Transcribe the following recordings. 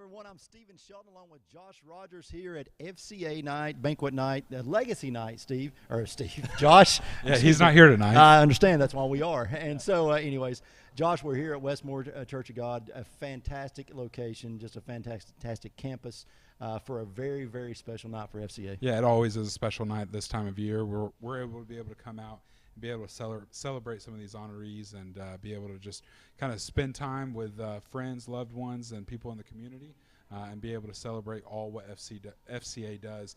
everyone. I'm Stephen Shelton along with Josh Rogers here at FCA night, banquet night, legacy night, Josh. Yeah, he's not here tonight. I understand. That's why we are. And so, anyways, Josh, we're here at Westmore Church of God, a fantastic location, just a fantastic campus for a very, very special night for FCA. Yeah, it always is a special night this time of year. We're able to come out and be able to celebrate some of these honorees and be able to just kind of spend time with friends, loved ones, and people in the community, and be able to celebrate all what FCA does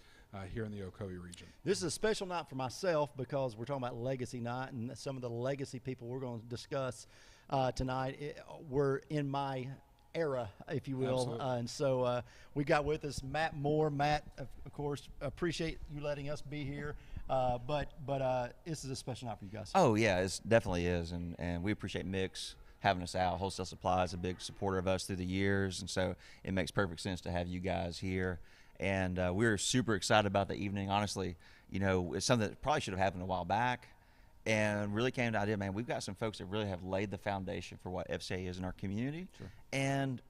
here in the Ocoee region. This is a special night for myself because we're talking about legacy night, and some of the legacy people we're going to discuss tonight were in my era, if you will. And so we got with us Matt Moore. Matt, of course, appreciate you letting us be here. But this is a special night for you guys. Oh, yeah, it definitely is. And we appreciate Mix having us out. Wholesale Supply is a big supporter of us through the years. And so it makes perfect sense to have you guys here. And we're super excited about the evening. Honestly, you know, it's something that probably should have happened a while back. And really came to the idea, man, we've got some folks that really have laid the foundation for what FCA is in our community. Sure. And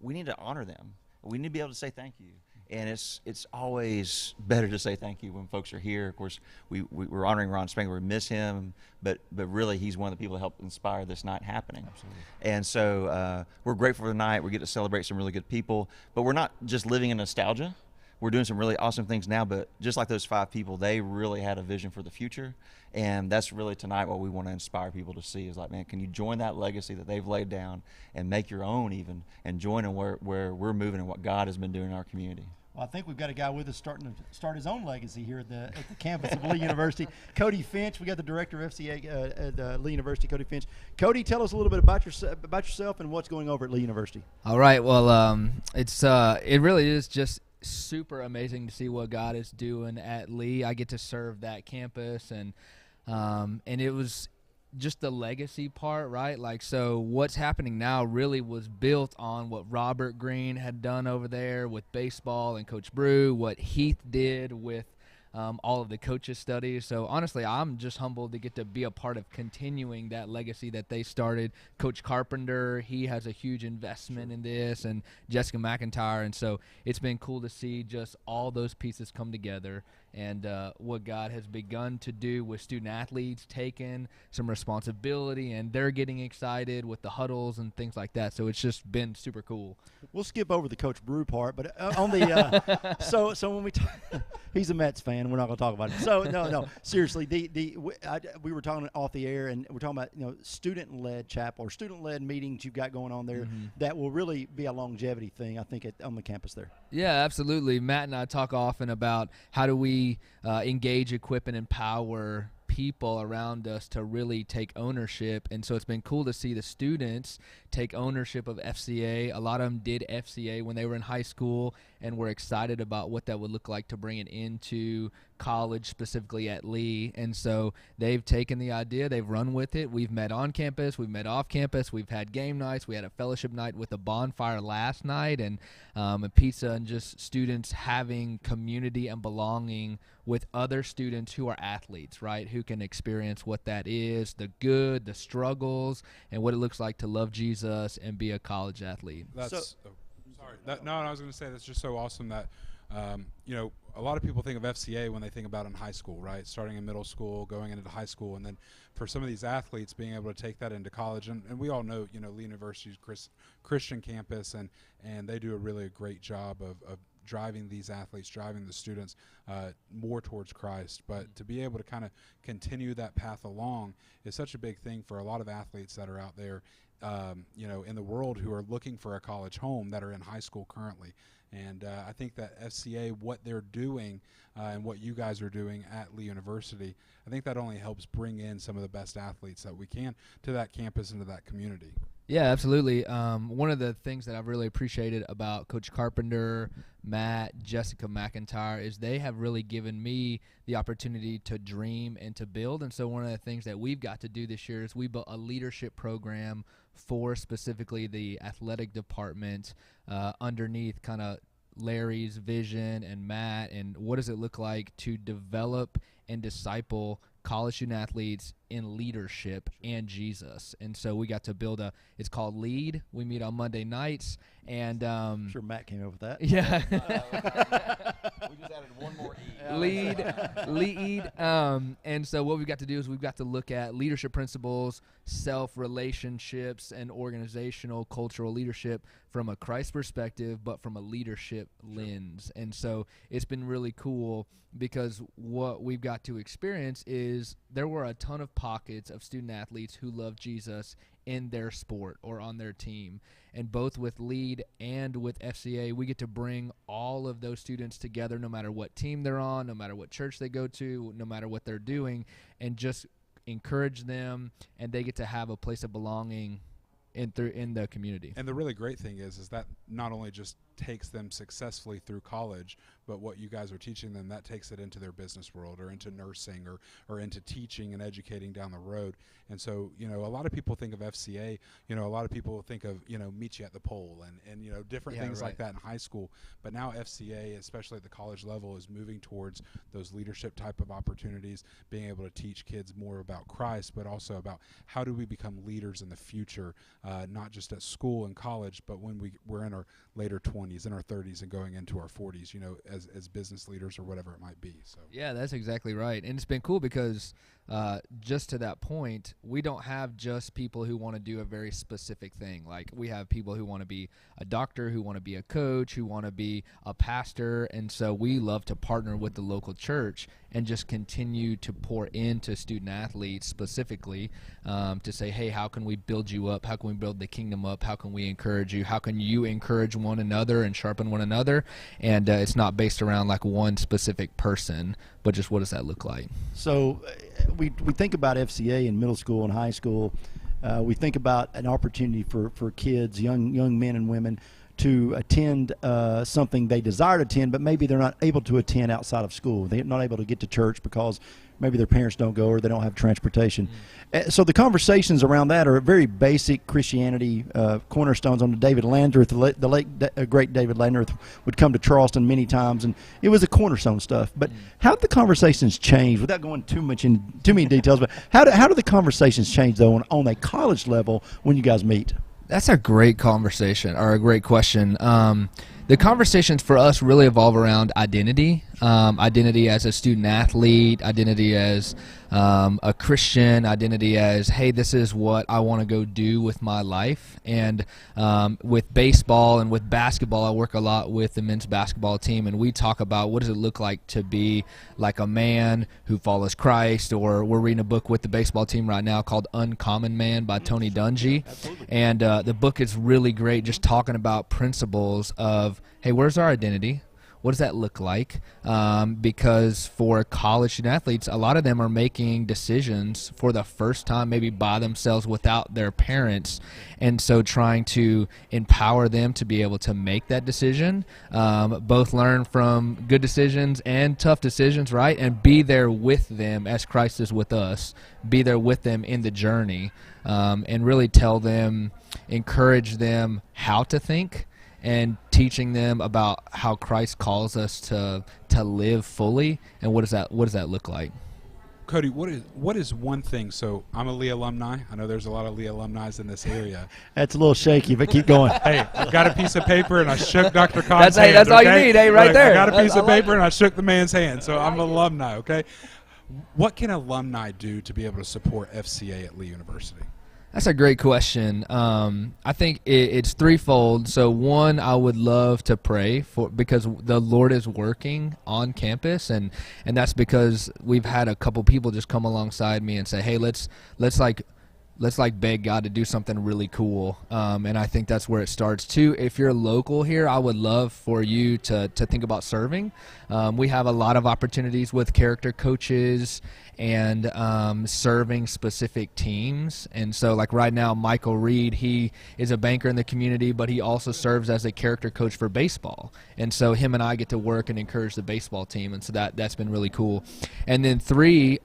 we need to honor them. We need to be able to say thank you. And it's always better to say thank you when folks are here. Of course, we're honoring Ron Spangler. We miss him, but really he's one of the people that helped inspire this night happening. Absolutely. And so we're grateful for the night. We get to celebrate some really good people. But we're not just living in nostalgia. We're doing some really awesome things now, but just like those 5 people, they really had a vision for the future. And that's really tonight what we want to inspire people to see is like, man, can you join that legacy that they've laid down and make your own even and join in where we're moving and what God has been doing in our community. Well, I think we've got a guy with us starting to start his own legacy here at the campus of Lee University. Cody Finch, we got the director of FCA at Lee University, Cody Finch. Cody, tell us a little bit about yourself and what's going over at Lee University. All right, well, it really is just super amazing to see what God is doing at Lee. I get to serve that campus, and it was just the legacy part, right? Like, so what's happening now really was built on what Robert Green had done over there with baseball and Coach Brew, what Heath did with all of the coaches' studies. So honestly, I'm just humbled to get to be a part of continuing that legacy that they started. Coach Carpenter, he has a huge investment in this, and Jessica McIntyre. And so it's been cool to see just all those pieces come together and what God has begun to do with student athletes taking some responsibility, and they're getting excited with the huddles and things like that. So it's just been super cool. We'll skip over the Coach Brew part, but on the so when we he's a Mets fan, we're not going to talk about it. So no, seriously, we were talking off the air, and we're talking about student-led chapel or student-led meetings you've got going on there that will really be a longevity thing, I think, on the campus there. Yeah, absolutely. Matt and I talk often about how do we engage, equip, and empower people around us to really take ownership. And so it's been cool to see the students take ownership of FCA. A lot of them did FCA when they were in high school and were excited about what that would look like to bring it into college, specifically at Lee. And so they've taken the idea, they've run with it. We've met on campus, we've met off campus, we've had game nights, we had a fellowship night with a bonfire last night, and a pizza, and just students having community and belonging with other students who are athletes, right, who can experience what that is, the good, the struggles, and what it looks like to love Jesus and be a college athlete. I was going to say that's just so awesome that a lot of people think of FCA when they think about in high school, right? Starting in middle school, going into high school, and then for some of these athletes being able to take that into college. And we all know, Lee University's Christian campus, and they do a really great job of driving these athletes, driving the students more towards Christ. But to be able to kind of continue that path along is such a big thing for a lot of athletes that are out there, in the world who are looking for a college home that are in high school currently. And I think that FCA, what they're doing and what you guys are doing at Lee University, I think that only helps bring in some of the best athletes that we can to that campus and to that community. Yeah, absolutely. One of the things that I've really appreciated about Coach Carpenter, Matt, Jessica McIntyre is they have really given me the opportunity to dream and to build. And so one of the things that we've got to do this year is we built a leadership program for specifically the athletic department underneath kind of Larry's vision and Matt, and what does it look like to develop and disciple college student athletes in leadership and Jesus. And so we got to build it's called Lead. We meet on Monday nights. And I'm sure Matt came up with that. Yeah. We just added one more E. Lead. And so what we've got to do is we've got to look at leadership principles, self-relationships, and organizational cultural leadership from a Christ perspective, but from a leadership lens. And so it's been really cool because what we've got to experience is there were a ton of pockets of student athletes who love Jesus in their sport or on their team. And both with Lead and with FCA, we get to bring all of those students together no matter what team they're on, no matter what church they go to, no matter what they're doing, and just encourage them, and they get to have a place of belonging in the community. And the really great thing is that not only just takes them successfully through college, but what you guys are teaching them, that takes it into their business world or into nursing or into teaching and educating down the road. And so, a lot of people think of FCA, a lot of people think of, meet you at the pole and different things like that in high school. But now FCA, especially at the college level, is moving towards those leadership type of opportunities, being able to teach kids more about Christ, but also about how do we become leaders in the future, not just at school and college, but when we're in our later 20s, in our 30s, and going into our 40s, as business leaders or whatever it might be. So yeah, that's exactly right. And it's been cool because just to that point, we don't have just people who want to do a very specific thing. Like we have people who want to be a doctor, who want to be a coach, who want to be a pastor. And so we love to partner with the local church and just continue to pour into student athletes specifically to say, hey, how can we build you up? How can we build the kingdom up? How can we encourage you? How can you encourage one another and sharpen one another? And it's not based around like one specific person, but just what does that look like? So we think about FCA in middle school and high school. We think about an opportunity for kids, young men and women, to attend something they desire to attend, but maybe they're not able to attend outside of school. They're not able to get to church because maybe their parents don't go or they don't have transportation. So the conversations around that are very basic Christianity cornerstones on the David Landreth. The late great David Landreth would come to Charleston many times, and it was a cornerstone stuff. But how did the conversations change, without going too many details, but how do the conversations change, though, on a college level when you guys meet? That's a great conversation, or a great question. The conversations for us really evolve around identity, identity as a student athlete, identity as a Christian, identity as, hey, this is what I want to go do with my life. And with baseball and with basketball, I work a lot with the men's basketball team, and we talk about what does it look like to be like a man who follows Christ. Or we're reading a book with the baseball team right now called Uncommon Man by Tony Dungy. Absolutely. And the book is really great, just talking about principles of, hey, where's our identity? What does that look like? Because for college student athletes, a lot of them are making decisions for the first time, maybe by themselves without their parents. And so trying to empower them to be able to make that decision, both learn from good decisions and tough decisions, right? And be there with them as Christ is with us. Be there with them in the journey, and really tell them, encourage them how to think, and teaching them about how Christ calls us to live fully, and what does that look like? Cody, what is one thing? So I'm a Lee alumni. I know there's a lot of Lee alumni in this area. That's a little shaky, but keep going. Hey, I got a piece of paper and I shook Dr. Cobb's hand. That's all you need, hey, right there. I got a piece of paper and I shook the man's hand. So I'm an alumni, okay? What can alumni do to be able to support FCA at Lee University? That's a great question. I think it's threefold. So one, I would love to pray for, because the Lord is working on campus, and that's because we've had a couple people just come alongside me and say, hey, let's beg God to do something really cool. And I think that's where it starts too. If you're local here, I would love for you to think about serving. We have a lot of opportunities with character coaches and serving specific teams. And so like right now, Michael Reed, he is a banker in the community, but he also serves as a character coach for baseball. And so him and I get to work and encourage the baseball team. And so that's been really cool. And then three,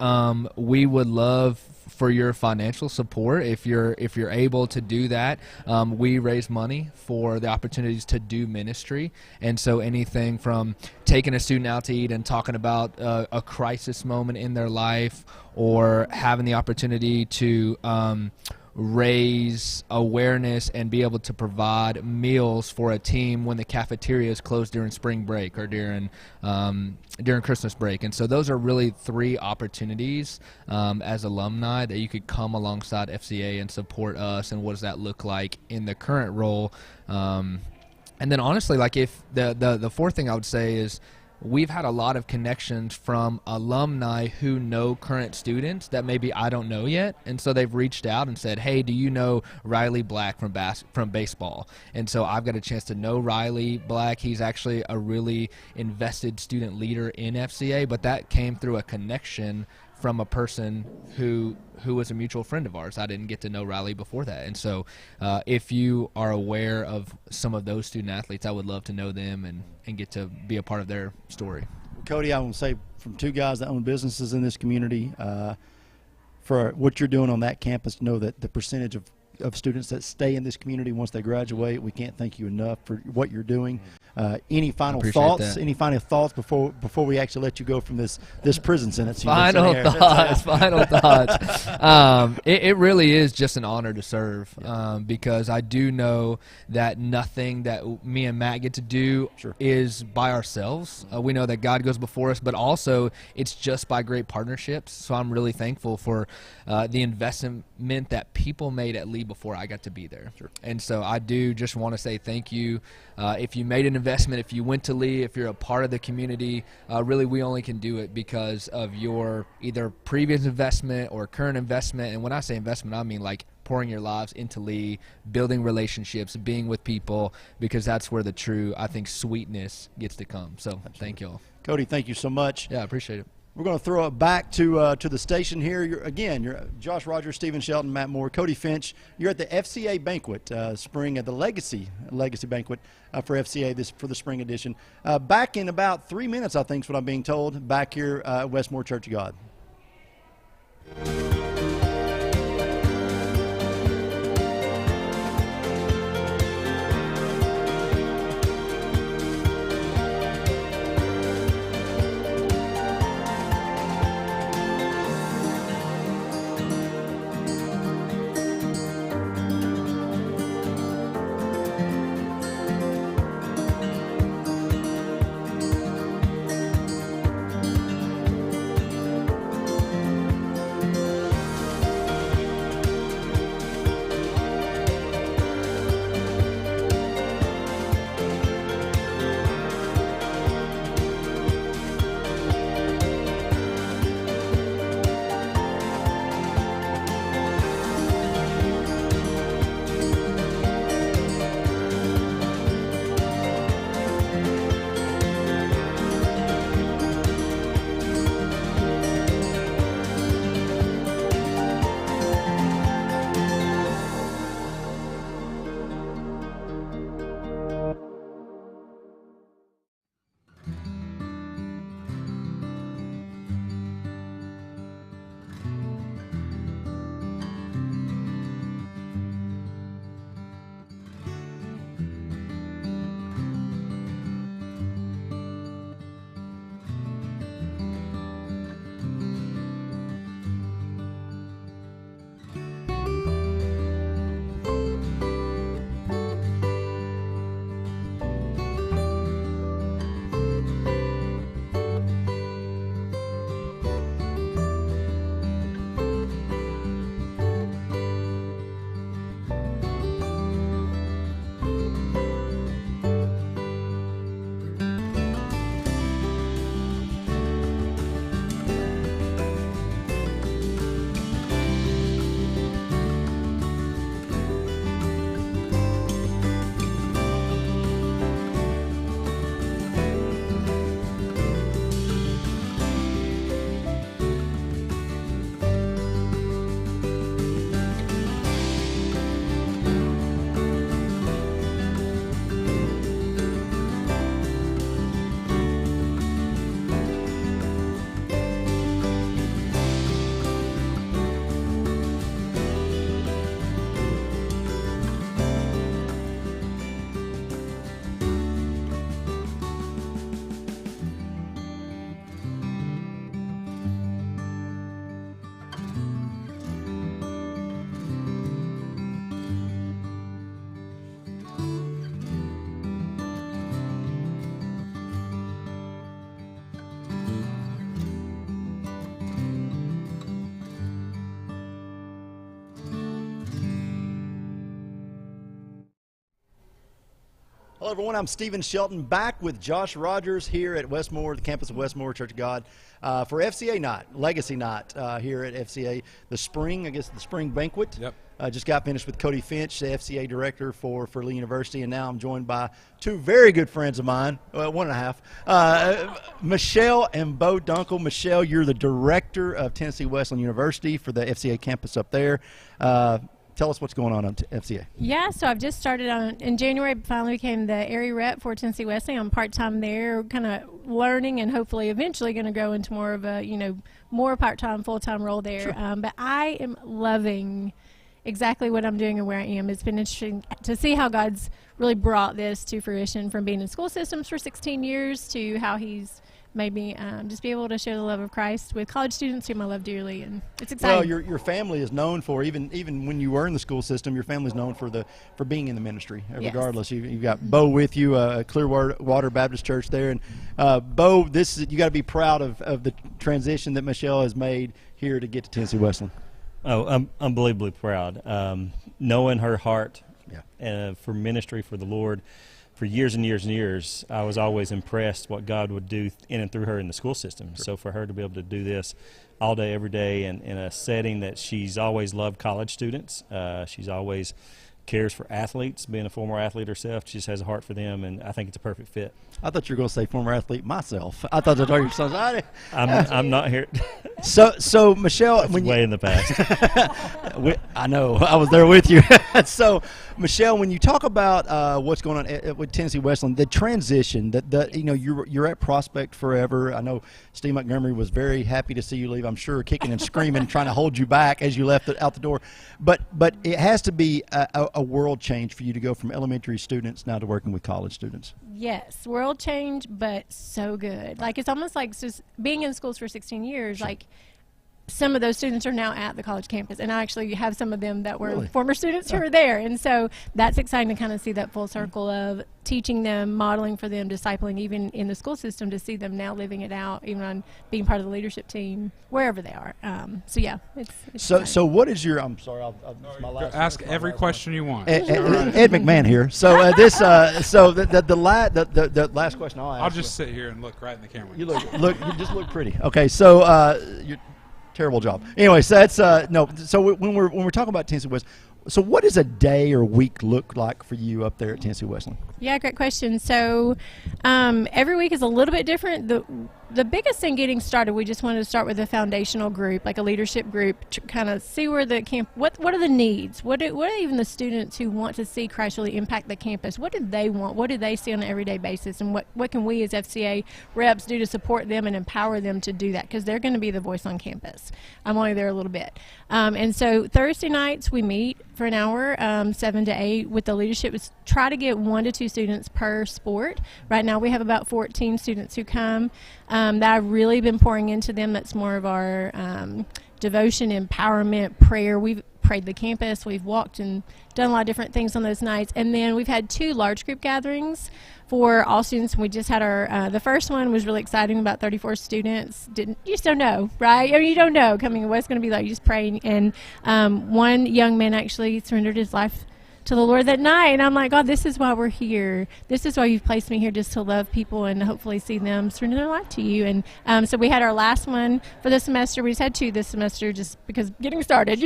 we would love for your financial support. If you're able to do that, we raise money for the opportunities to do ministry. And so anything from taking a student out to eat and talking about a crisis moment in their life, or having the opportunity to raise awareness and be able to provide meals for a team when the cafeteria is closed during spring break or during Christmas break. And so those are really 3 opportunities as alumni that you could come alongside FCA and support us. And what does that look like in the current role? And then honestly, like, if the fourth thing I would say is, we've had a lot of connections from alumni who know current students that maybe I don't know yet. And so they've reached out and said, hey, do you know Riley Black from baseball? And so I've got a chance to know Riley Black. He's actually a really invested student leader in FCA, but that came through a connection from a person who was a mutual friend of ours. I didn't get to know Riley before that. And so if you are aware of some of those student athletes, I would love to know them and get to be a part of their story. Cody, I want to say, from 2 guys that own businesses in this community, for what you're doing on that campus, know that the percentage of students that stay in this community once they graduate, we can't thank you enough for what you're doing. Any final thoughts? That. Any final thoughts before we actually let you go from this prison sentence? Final thoughts. It really is just an honor to serve, because I do know that nothing that me and Matt get to do is by ourselves. We know that God goes before us, but also it's just by great partnerships. So I'm really thankful for the investment that people made at Lee before I got to be there. And so I do just want to say thank you. If you made an investment, if you went to Lee, if you're a part of the community, really we only can do it because of your either previous investment or current investment. And when I say investment, I mean like pouring your lives into Lee, building relationships, being with people, because that's where the true, I think, sweetness gets to come. So thank you all. Cody, thank you so much. Yeah, I appreciate it. We're going to throw it back to the station here. You're Josh Rogers, Stephen Shelton, Matt Moore, Cody Finch. You're at the FCA Banquet, spring at the Legacy Banquet for FCA for the spring edition. Back in about 3 minutes, I think is what I'm being told, back here at Westmore Church of God. Hello, everyone. I'm Stephen Shelton, back with Josh Rogers here at Westmore, the campus of Westmore Church of God, for FCA night, Legacy night here at FCA. The spring banquet. Yep. Just got finished with Cody Finch, the FCA director for Lee University, and now I'm joined by two very good friends of mine, one and a half, Michelle and Bo Dunkel. Michelle, you're the director of Tennessee Wesleyan University for the FCA campus up there. Tell us what's going on FCA. Yeah, so I've just started in January, finally became the area rep for Tennessee Wesleyan. I'm part-time there, kind of learning and hopefully eventually going to grow into more of a, more part-time, full-time role there. Sure. But I am loving exactly what I'm doing and where I am. It's been interesting to see how God's really brought this to fruition, from being in school systems for 16 years to how he's made me just be able to share the love of Christ with college students whom I love dearly, and it's exciting. Well, your family is known for, even when you were in the school system, your family's known for being in the ministry. Yes. Regardless, you've got Bo with you, Clearwater Baptist Church there, and Bo, you got to be proud of the transition that Michelle has made here to get to Tennessee Wesleyan. Oh, I'm unbelievably proud. Knowing her heart for ministry, for the Lord, for years and years and years, I was always impressed what God would do in and through her in the school system. Sure. So for her to be able to do this all day, every day, and in a setting that she's always loved college students, she's always cares for athletes, being a former athlete herself, she just has a heart for them, and I think it's a perfect fit. I thought you were going to say former athlete myself. I thought your son's. I'm not here. So Michelle, when way in the past. I know, I was there with you. So Michelle, when you talk about what's going on with Tennessee Wesleyan, the transition, you're at Prospect forever. I know Steve Montgomery was very happy to see you leave. I'm sure kicking and screaming, trying to hold you back as you left out the door. But it has to be a world change for you to go from elementary students now to working with college students. Yes, world change, but so good. Like, it's almost like just being in schools for 16 years, sure. Like, some of those students are now at the college campus, and I actually have some of them that were former students who are there, and so that's exciting to kind of see that full circle of teaching them, modeling for them, discipling even in the school system, to see them now living it out, even on being part of the leadership team wherever they are. So yeah, it's so what is your? I'm sorry, my last. Ask every question you want. Ed McMahon here. So the last question I'll ask. I'll just sit here and look right in the camera. You you just look pretty. Okay, so you're. Terrible job. Anyway, so that's no. So when we're talking about Tennessee Wesleyan, so what does a day or week look like for you up there at Tennessee Wesleyan? Yeah, great question. So every week is a little bit different. The biggest thing getting started, we just wanted to start with a foundational group, like a leadership group, to kind of see where the camp. What are the needs? What are even the students who want to see Christ really impact the campus? What do they want? What do they see on an everyday basis? And what can we as FCA reps do to support them and empower them to do that? Because they're going to be the voice on campus. I'm only there a little bit. And so Thursday nights we meet for an hour, 7 to 8, with the leadership. Is try to get 1 to 2 students per sport. Right now we have about 14 students who come that I've really been pouring into them. That's more of our devotion, empowerment, prayer. We've prayed the campus. We've walked and done a lot of different things on those nights. And then we've had 2 large group gatherings for all students. We just had our the first one was really exciting, about 34 students. You just don't know, right? Or you don't know coming what's going to be like. You just pray. And one young man actually surrendered his life to the Lord that night, and I'm like, God, this is why we're here. This is why you've placed me here, just to love people and hopefully see them surrender their life to you. And so we had our last one for the semester. We just had 2 this semester just because getting started,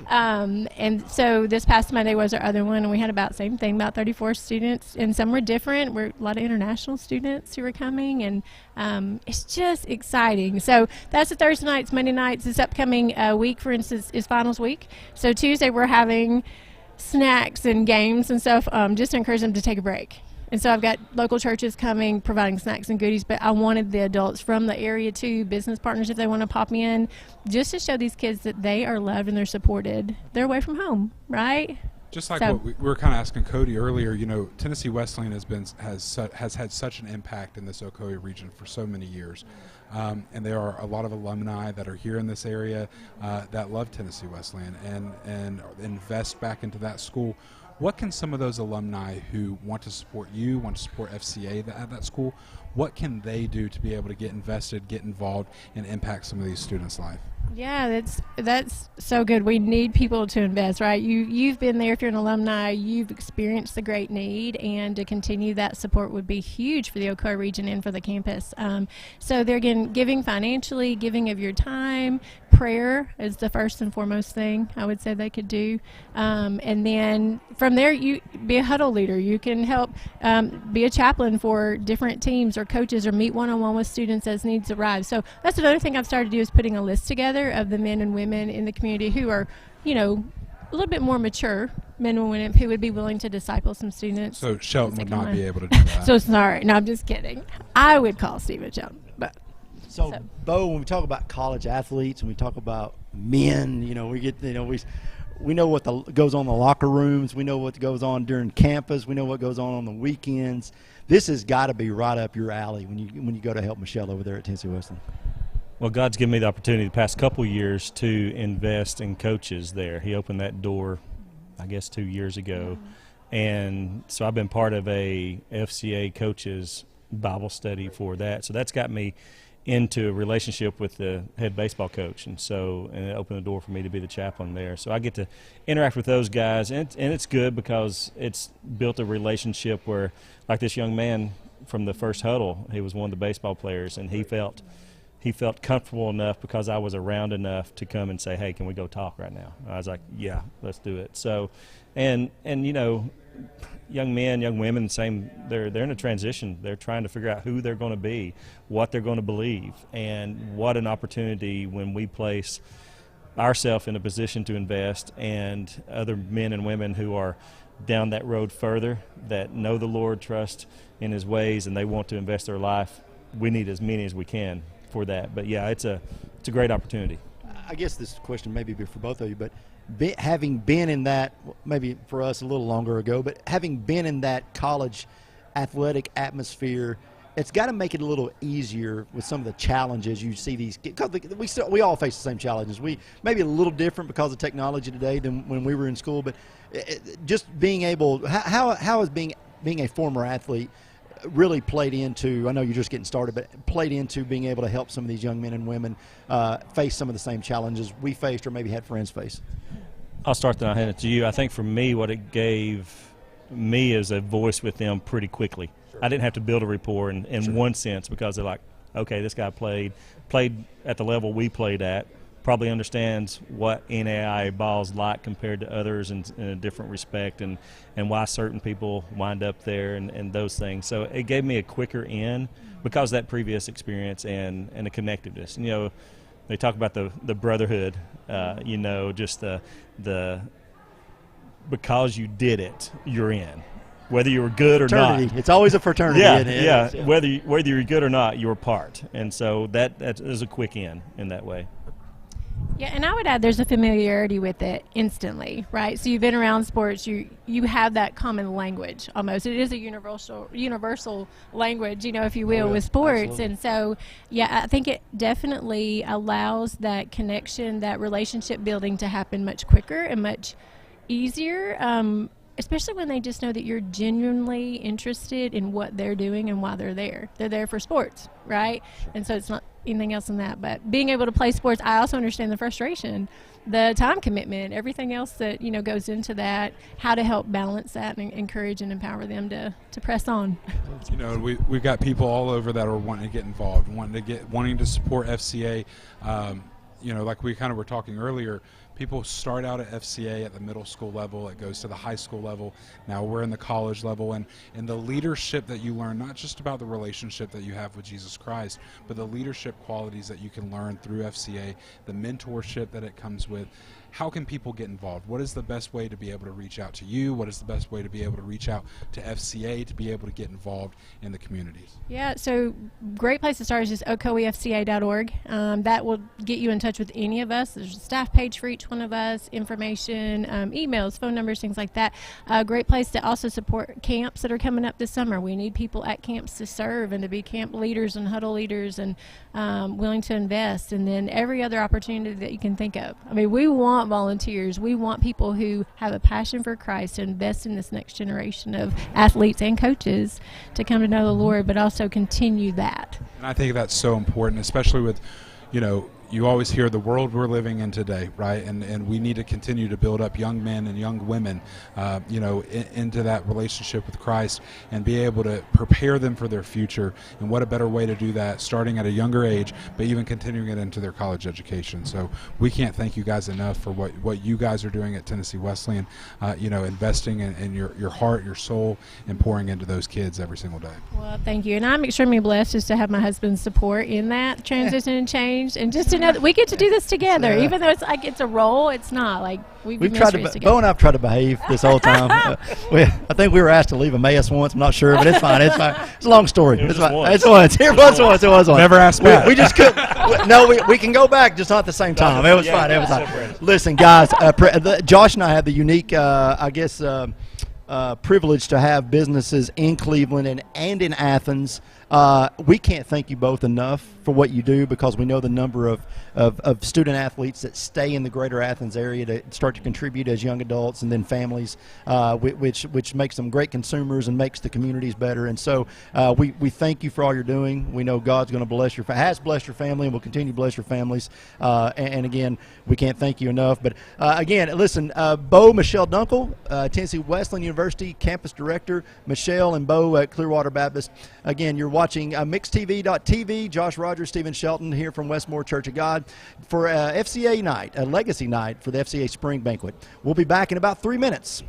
and so this past Monday was our other one, and we had about the same thing, about 34 students, and some were different. We're a lot of international students who were coming, and it's just exciting. So that's the Thursday nights. Monday nights, this upcoming week, for instance, is finals week. So Tuesday we're having snacks and games and stuff, just to encourage them to take a break. And so I've got local churches coming, providing snacks and goodies, but I wanted the adults from the area too, business partners if they want to pop in, just to show these kids that they are loved and they're supported. They're away from home, right? Just like what we were kind of asking Cody earlier, Tennessee Wesleyan has had such an impact in this Ocoee region for so many years. And there are a lot of alumni that are here in this area that love Tennessee Wesleyan and invest back into that school. What can some of those alumni who want to support you, want to support FCA at that school, what can they do to be able to get invested, get involved, and impact some of these students' life? Yeah, that's so good. We need people to invest, right? You've been there. If you're an alumni, you've experienced the great need, and to continue that support would be huge for the Ocoee region and for the campus. So they're, again, giving financially, giving of your time. Prayer is the first and foremost thing I would say they could do, and then from there, you be a huddle leader. You can help be a chaplain for different teams or coaches, or meet one-on-one with students as needs arise. So that's another thing I've started to do, is putting a list together of the men and women in the community who are, a little bit more mature men and women who would be willing to disciple some students. So Shelton would not be able to do that. So sorry, no, I'm just kidding. I would call Stephen Shelton, but. So, Bo, when we talk about college athletes and we talk about men, we get, we know what goes on in the locker rooms. We know what goes on during campus. We know what goes on the weekends. This has got to be right up your alley when you go to help Michelle over there at Tennessee Wesleyan. Well, God's given me the opportunity the past couple years to invest in coaches there. He opened that door, I guess, 2 years ago. And so I've been part of a FCA coaches Bible study for that. So that's got me into a relationship with the head baseball coach, and it opened the door for me to be the chaplain there. So I get to interact with those guys, and it's good because it's built a relationship where, like this young man from the first huddle, he was one of the baseball players, and he felt comfortable enough because I was around enough to come and say, hey, can we go talk right now? I was like, yeah, let's do it. So, and young men, young women, they're in a transition. They're trying to figure out who they're going to be, what they're going to believe, and what an opportunity when we place ourselves in a position to invest, and other men and women who are down that road further, that know the Lord, trust in his ways, and they want to invest their life. We need as many as we can for that. But yeah, it's a great opportunity. I guess this question may be for both of you, but having been in that, maybe for us a little longer ago, but having been in that college athletic atmosphere, it's got to make it a little easier with some of the challenges you see these, because we all face the same challenges. We maybe a little different because of technology today than when we were in school, but just being able, how has being a former athlete really played into, I know you're just getting started, but played into being able to help some of these young men and women face some of the same challenges we faced or maybe had friends face? I'll start, then I'll hand it to you. I think for me, what it gave me is a voice with them pretty quickly. Sure. I didn't have to build a rapport in one sense, because they're like, okay, this guy played at the level we played at, probably understands what NAIA ball's like compared to others in a different respect, and why certain people wind up there and those things. So it gave me a quicker in because of that previous experience and the connectiveness. And, they talk about the brotherhood, just the because you did it, you're in. Whether you were good or fraternity. not. It's always a fraternity. Yeah. Whether you're good or not, you're part. And so that is a quick in that way. Yeah, and I would add there's a familiarity with it instantly, right? So you've been around sports, you have that common language almost. It is a universal language, if you will, with sports. Absolutely. And so, yeah, I think it definitely allows that connection, that relationship building to happen much quicker and much easier, especially when they just know that you're genuinely interested in what they're doing and why they're there. They're there for sports, right? Sure. And so it's not anything else than that. But being able to play sports, I also understand the frustration, the time commitment, everything else that, goes into that, how to help balance that and encourage and empower them to press on. We've got people all over that are wanting to get involved, wanting to support FCA. Like we kind of were talking earlier, people start out at FCA at the middle school level. It goes to the high school level. Now we're in the college level. And the leadership that you learn, not just about the relationship that you have with Jesus Christ, but the leadership qualities that you can learn through FCA, the mentorship that it comes with. How can people get involved? What is the best way to be able to reach out to you? What is the best way to be able to reach out to FCA to be able to get involved in the communities? Yeah, so great place to start is just ocoeefca.org. That will get you in touch with any of us. There's a staff page for each one of us, information, emails, phone numbers, things like that. A great place to also support camps that are coming up this summer. We need people at camps to serve and to be camp leaders and huddle leaders and willing to invest. And then every other opportunity that you can think of. I mean, we want volunteers. We want people who have a passion for Christ to invest in this next generation of athletes and coaches to come to know the Lord, but also continue that. And I think that's so important, especially with, you always hear the world we're living in today, right? And we need to continue to build up young men and young women, into that relationship with Christ and be able to prepare them for their future. And what a better way to do that, starting at a younger age, but even continuing it into their college education. So we can't thank you guys enough for what you guys are doing at Tennessee Wesleyan, investing in your heart, your soul, and pouring into those kids every single day. Well, thank you. And I'm extremely blessed just to have my husband's support in that transition and change, and just to know that we get to do this together. Even though it's like it's a role, it's not. Like we've tried to. Bo and I've tried to behave this whole time. I think we were asked to leave Emmaus once. I'm not sure, but it's fine. It's fine. It's a long story. It was once. It was once. Never asked me. We just couldn't. We can go back, just not at the same time. It was fine. It was fine. Listen, guys. Josh and I have the unique, privilege to have businesses in Cleveland and in Athens. We can't thank you both enough for what you do, because we know the number of student athletes that stay in the greater Athens area to start to contribute as young adults and then families, which makes them great consumers and makes the communities better. And so we thank you for all you're doing. We know God's going to bless has blessed your family and will continue to bless your families. And again, we can't thank you enough. But again, listen, Bo, Michelle Dunkel, Tennessee Wesleyan University Campus Director, Michelle and Bo at Clearwater Baptist. Again, you're watching mixtv.tv. Josh Rogers, Stephen Shelton here from Westmore Church of God for FCA night, a legacy night for the FCA Spring Banquet. We'll be back in about 3 minutes.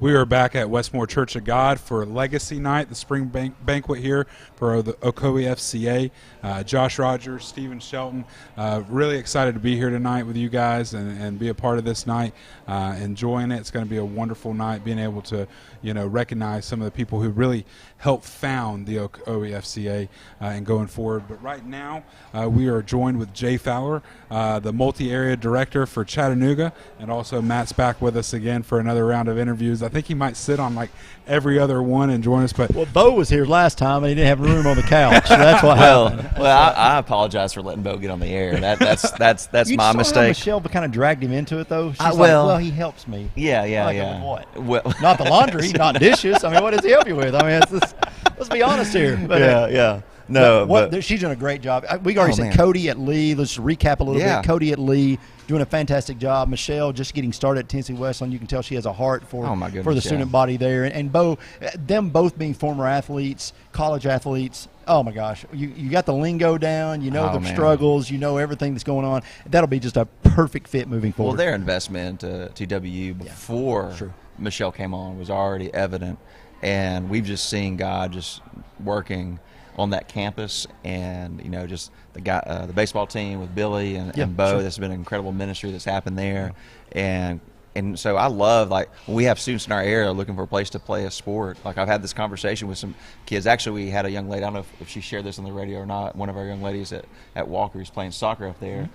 We are back at Westmore Church of God for Legacy Night, the spring banquet here for the Ocoee FCA. Josh Rogers, Stephen Shelton, really excited to be here tonight with you guys and be a part of this night, enjoying it. It's going to be a wonderful night, being able to, recognize some of the people who really helped found the Ocoee FCA and going forward. But right now, we are joined with Jay Fowler, the multi-area director for Chattanooga, and also Matt's back with us again for another round of interviews. I think he might sit on like every other one and join us. But Bo was here last time and he didn't have room on the couch, so that's what happened. Well, I apologize for letting Bo get on the air. That's my mistake. Michelle kind of dragged him into it though. She's he helps me. Yeah. What? Well, not the laundry, not dishes. I mean, what does he help you with? I mean, let's be honest here. But, yeah. No, but she's doing a great job. We already said Cody at Lee. Let's just recap a little bit. Cody at Lee doing a fantastic job. Michelle just getting started at Tennessee Wesleyan. You can tell she has a heart for the student body there. And Bo, them both being former athletes, college athletes. Oh my gosh, you got the lingo down. You know the struggles. You know everything that's going on. That'll be just a perfect fit moving forward. Well, their investment into TWU before Michelle came on was already evident, and we've just seen God just working on that campus, and just the baseball team with Billy and Bo. Sure. That's been an incredible ministry that's happened there, and so I love, like, when we have students in our area looking for a place to play a sport. Like, I've had this conversation with some kids. Actually, we had a young lady, I don't know if she shared this on the radio or not, one of our young ladies at Walker who's playing soccer up there.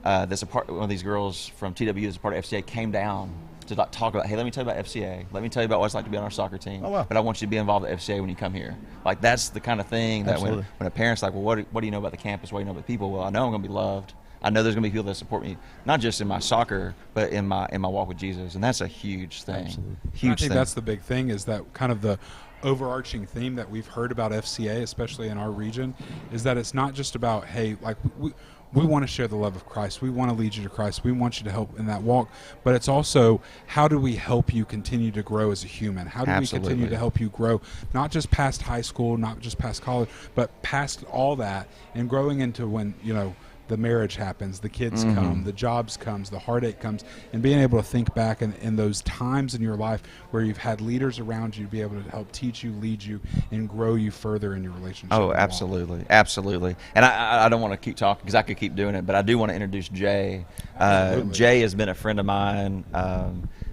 That's one of these girls from TWU that's a part of FCA came down to talk about, hey, let me tell you about FCA. Let me tell you about what it's like to be on our soccer team. Oh, wow. But I want you to be involved with FCA when you come here. Like, that's the kind of thing that when a parent's like, well, what do you know about the campus? What do you know about the people? Well, I know I'm going to be loved. I know there's going to be people that support me, not just in my soccer, but in my walk with Jesus, and that's a huge thing. Absolutely. I think that's the big thing, is that kind of the overarching theme that we've heard about FCA, especially in our region, is that it's not just about, hey, like we want to share the love of Christ. We want to lead you to Christ. We want you to help in that walk. But it's also, how do we help you continue to grow as a human? How do we continue to help you grow, not just past high school, not just past college, but past all that, and growing into when, the marriage happens, the kids come, the jobs comes, the heartache comes, and being able to think back in those times in your life where you've had leaders around you to be able to help teach you, lead you, and grow you further in your relationship. Oh, absolutely. And I don't want to keep talking because I could keep doing it, but I do want to introduce Jay. Jay has been a friend of mine.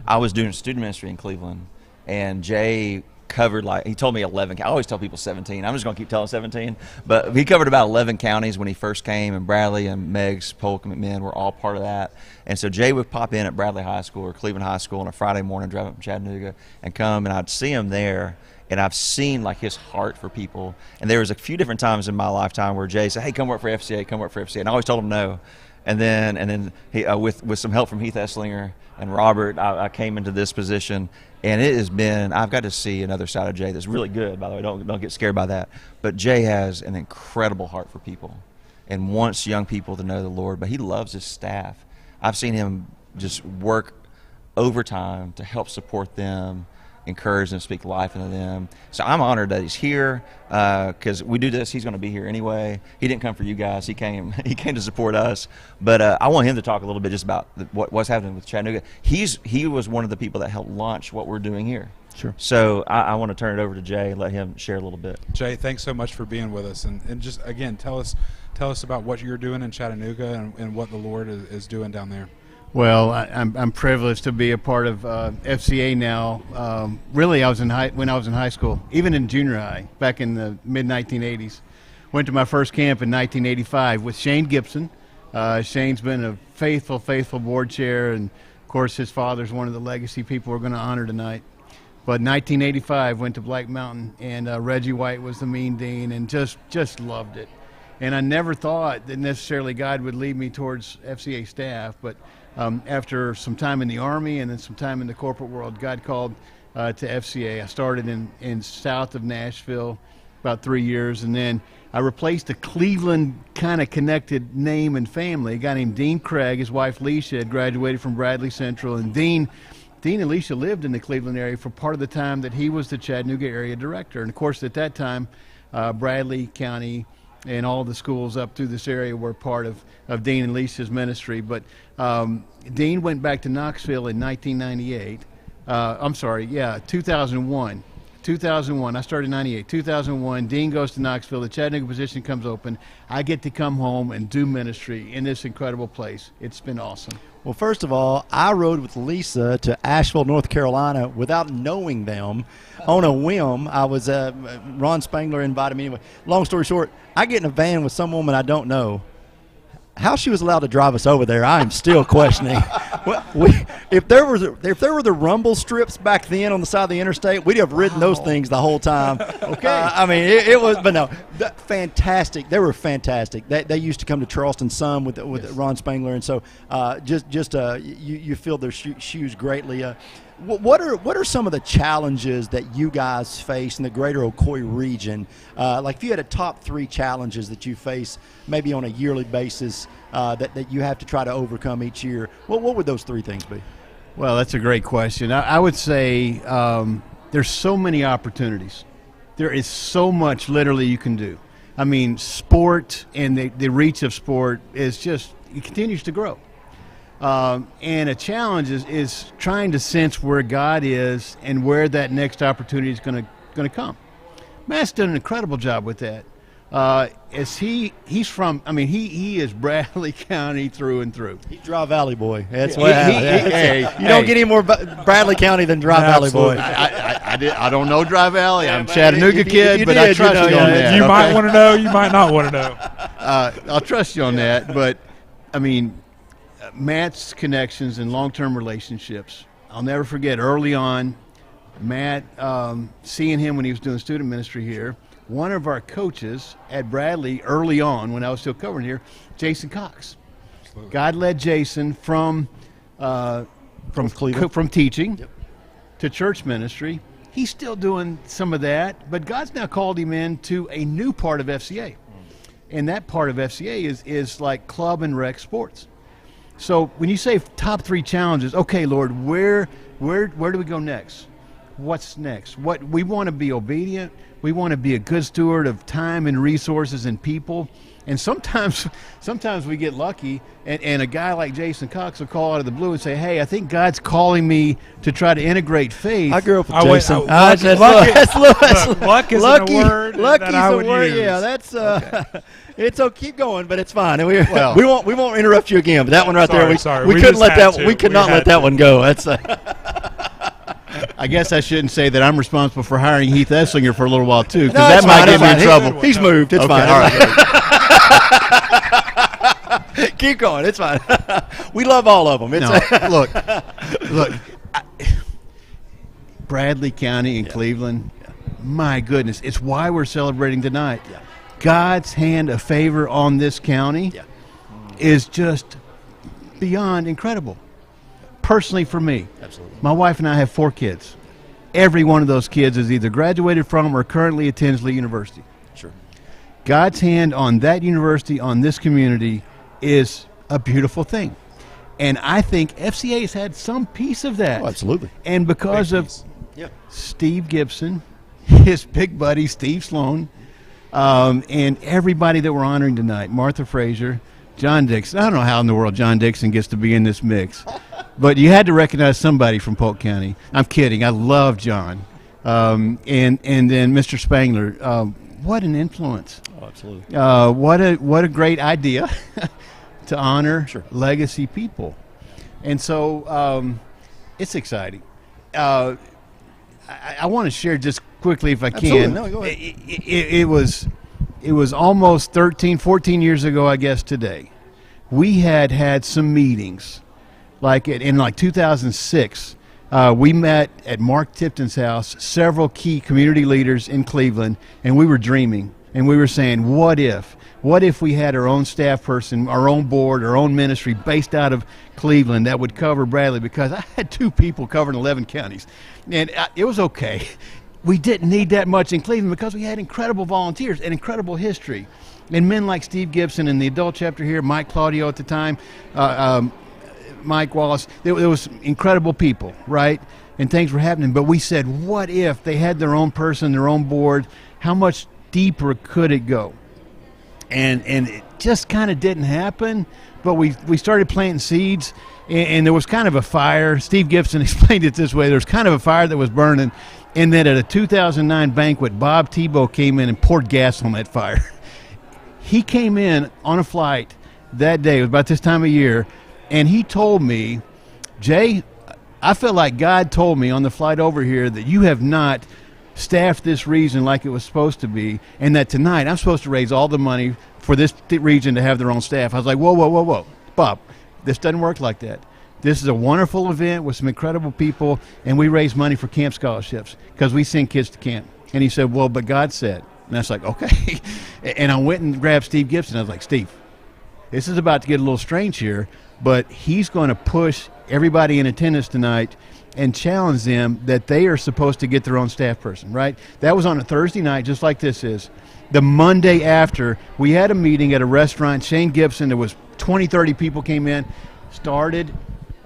I was doing student ministry in Cleveland, and Jay covered, like, he told me 11. I always tell people 17. I'm just going to keep telling 17. But he covered about 11 counties when he first came, and Bradley and Meggs, Polk, and McMinn were all part of that. And so Jay would pop in at Bradley High School or Cleveland High School on a Friday morning, drive up from Chattanooga, and come, and I'd see him there. And I've seen, like, his heart for people. And there was a few different times in my lifetime where Jay said, hey, come work for FCA, come work for FCA. And I always told him no. And then he, with some help from Heath Esslinger and Robert, I came into this position. And it has been, I've got to see another side of Jay that's really good, by the way. Don't get scared by that. But Jay has an incredible heart for people and wants young people to know the Lord. But he loves his staff. I've seen him just work overtime to help support them, encourage them, speak life into them. So I'm honored that he's here because we do this. He's going to be here anyway. He didn't come for you guys. He came to support us. But I want him to talk a little bit just about what's happening with Chattanooga. He was one of the people that helped launch what we're doing here. Sure. So I want to turn it over to Jay and let him share a little bit. Jay, thanks so much for being with us. And just, again, tell us about what you're doing in Chattanooga and what the Lord is doing down there. Well, I'm privileged to be a part of FCA now. Really, when I was in high school, even in junior high, back in the mid-1980s. Went to my first camp in 1985 with Shane Gibson. Shane's been a faithful board chair, and of course his father's one of the legacy people we're going to honor tonight. But 1985, went to Black Mountain, and Reggie White was the mean dean, and just loved it. And I never thought that necessarily God would lead me towards FCA staff, but after some time in the Army and then some time in the corporate world, God called to FCA. I started in south of Nashville about 3 years, and then I replaced a Cleveland kind of connected name and family. A guy named Dean Craig, his wife Leisha had graduated from Bradley Central, and Dean and Leisha lived in the Cleveland area for part of the time that he was the Chattanooga area director. And of course at that time, Bradley County and all the schools up through this area were part of Dean and Leisha's ministry. But Dean went back to Knoxville in 1998 I'm sorry, 2001. 2001. I started in 98. 2001, Dean goes to Knoxville. The Chattanooga position comes open. I get to come home and do ministry in this incredible place. It's been awesome. Well, first of all, I rode with Lisa to Asheville, North Carolina without knowing them on a whim. I was Ron Spangler invited me. Anyway, long story short, I get in a van with some woman I don't know. How she was allowed to drive us over there, I am still questioning. If there were the rumble strips back then on the side of the interstate, we'd have ridden those things the whole time. Okay, I mean it was, but no, fantastic. They were fantastic. They used to come to Charleston some with yes. Ron Spangler, and so you filled their shoes greatly. What are some of the challenges that you guys face in the greater Ocoee region? Like if you had a top 3 challenges that you face maybe on a yearly basis that you have to try to overcome each year, what would those 3 things be? Well, that's a great question. I would say there's so many opportunities. There is so much literally you can do. I mean, sport and the reach of sport is just, it continues to grow. And a challenge is trying to sense where God is and where that next opportunity is going to come. Matt's done an incredible job with that. He's from, I mean, he is Bradley County through and through. He's Dry Valley boy. That's what you don't get any more Bradley County than Dry Valley boy. I don't know Dry Valley. I'm a Chattanooga kid, but I trust you on that. You might want to know. You might not want to know. I'll trust you on that. But I mean, Matt's connections and long-term relationships. I'll never forget early on, Matt, seeing him when he was doing student ministry here. One of our coaches at Bradley early on, when I was still covering here, Jason Cox. Absolutely. God led Jason from teaching to church ministry. He's still doing some of that, but God's now called him into a new part of FCA. And that part of FCA is like club and rec sports. So when you say top 3 challenges, okay, Lord, where do we go next? What's next? What we want to be obedient. We want to be a good steward of time and resources and people. And sometimes we get lucky, and a guy like Jason Cox will call out of the blue and say, hey, I think God's calling me to try to integrate faith. I grew up with Jason. Luck is a word that I would use. Yeah, that's it's okay. Keep going, but it's fine. We won't interrupt you again. But that one right there, we couldn't let that. We could not let that one go. That's. I guess I shouldn't say that I'm responsible for hiring Heath Esslinger for a little while too, because that might get me in trouble. He's moved. It's fine. All right. Keep going. It's fine. We love all of them. Look. Bradley County and Cleveland. Yeah. My goodness, it's why we're celebrating tonight. Yeah. God's hand of favor on this county is just beyond incredible. Personally, for me, absolutely. My wife and I have 4 kids. Every one of those kids is either graduated from or currently attends Lee University. Sure. God's hand on that university, on this community, is a beautiful thing. And I think FCA has had some piece of that. Oh, absolutely. And because of Steve Gibson, his big buddy, Steve Sloan, and everybody that we're honoring tonight, Martha Frazier, John Dixon. I don't know how in the world John Dixon gets to be in this mix. But you had to recognize somebody from Polk County. I'm kidding. I love John. And then Mr. Spangler. What an influence. Oh, absolutely. What a great idea to honor legacy people. And so it's exciting. I want to share just quickly, if I can. No, go ahead. It was almost 13, 14 years ago, I guess, today. We had some meetings. Like in 2006, we met at Mark Tipton's house, several key community leaders in Cleveland, and we were dreaming. And we were saying, what if? What if we had our own staff person, our own board, our own ministry based out of Cleveland that would cover Bradley? Because I had 2 people covering 11 counties. And it was okay. We didn't need that much in Cleveland because we had incredible volunteers and incredible history. And men like Steve Gibson and the adult chapter here, Mike Claudio at the time, Mike Wallace, there was incredible people, right? And things were happening. But we said, what if they had their own person, their own board? How much deeper could it go? And it just kind of didn't happen. But we started planting seeds. and there was kind of a fire. Steve Gibson explained it this way. There was kind of a fire that was burning, and then at a 2009 banquet, Bob Tebow came in and poured gas on that fire. He came in on a flight that day. It was about this time of year, and he told me, Jay, I feel like God told me on the flight over here that you have not staffed this region like it was supposed to be, and that tonight I'm supposed to raise all the money for this region to have their own staff. I was like, whoa, Bob, this doesn't work like that. This is a wonderful event with some incredible people, and we raise money for camp scholarships because we send kids to camp. And he said, well, but God said. And I was like, okay. And I went and grabbed Steve Gibson. I was like, Steve, this is about to get a little strange here, but he's going to push everybody in attendance tonight and challenge them that they are supposed to get their own staff person, right? That was on a Thursday night, just like this is. The Monday after, we had a meeting at a restaurant. Shane Gibson, there was 20, 30 people came in, started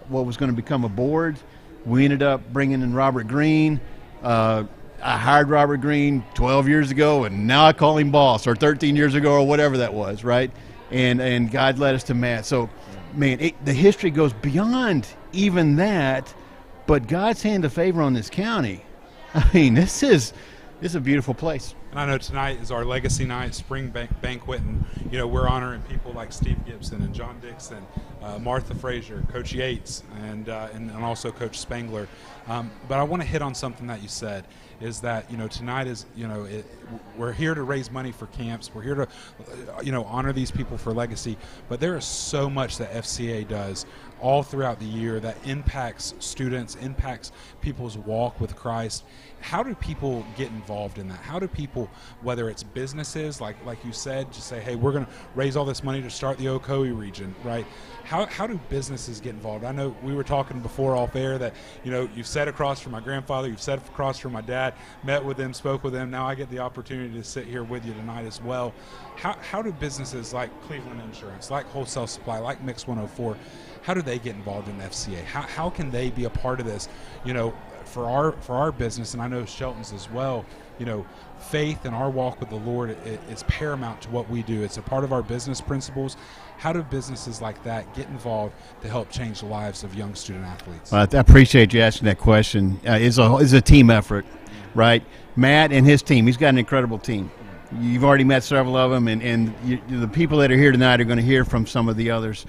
what was going to become a board. We ended up bringing in Robert Green. I hired Robert Green 12 years ago, and now I call him boss, or 13 years ago, or whatever that was, right? And God led us to Matt. So, man, the history goes beyond even that, but God's hand of favor on this county. I mean, this is a beautiful place. And I know tonight is our legacy night, spring banquet, and we're honoring people like Steve Gibson and John Dixon, Martha Frazier, Coach Yates, and also Coach Spangler. But I want to hit on something that you said, is that tonight is we're here to raise money for camps. We're here to honor these people for legacy. But there is so much that FCA does all throughout the year that impacts students, impacts people's walk with Christ. How do people get involved in that? How do people, whether it's businesses, like you said, just say, hey, we're going to raise all this money to start the Ocoee region, right? How do businesses get involved? I know we were talking before off air that, you've sat across from my grandfather, you've sat across from my dad, met with them, spoke with them. Now I get the opportunity to sit here with you tonight as well. How do businesses like Cleveland Insurance, like Wholesale Supply, like Mix 104, how do they get involved in FCA? How can they be a part of this? For our business, and I know Shelton's as well, faith and our walk with the Lord is paramount to what we do. It's a part of our business principles. How do businesses like that get involved to help change the lives of young student athletes? Well, I appreciate you asking that question. It's a team effort, right? Matt and his team, he's got an incredible team. You've already met several of them, and the people that are here tonight are going to hear from some of the others.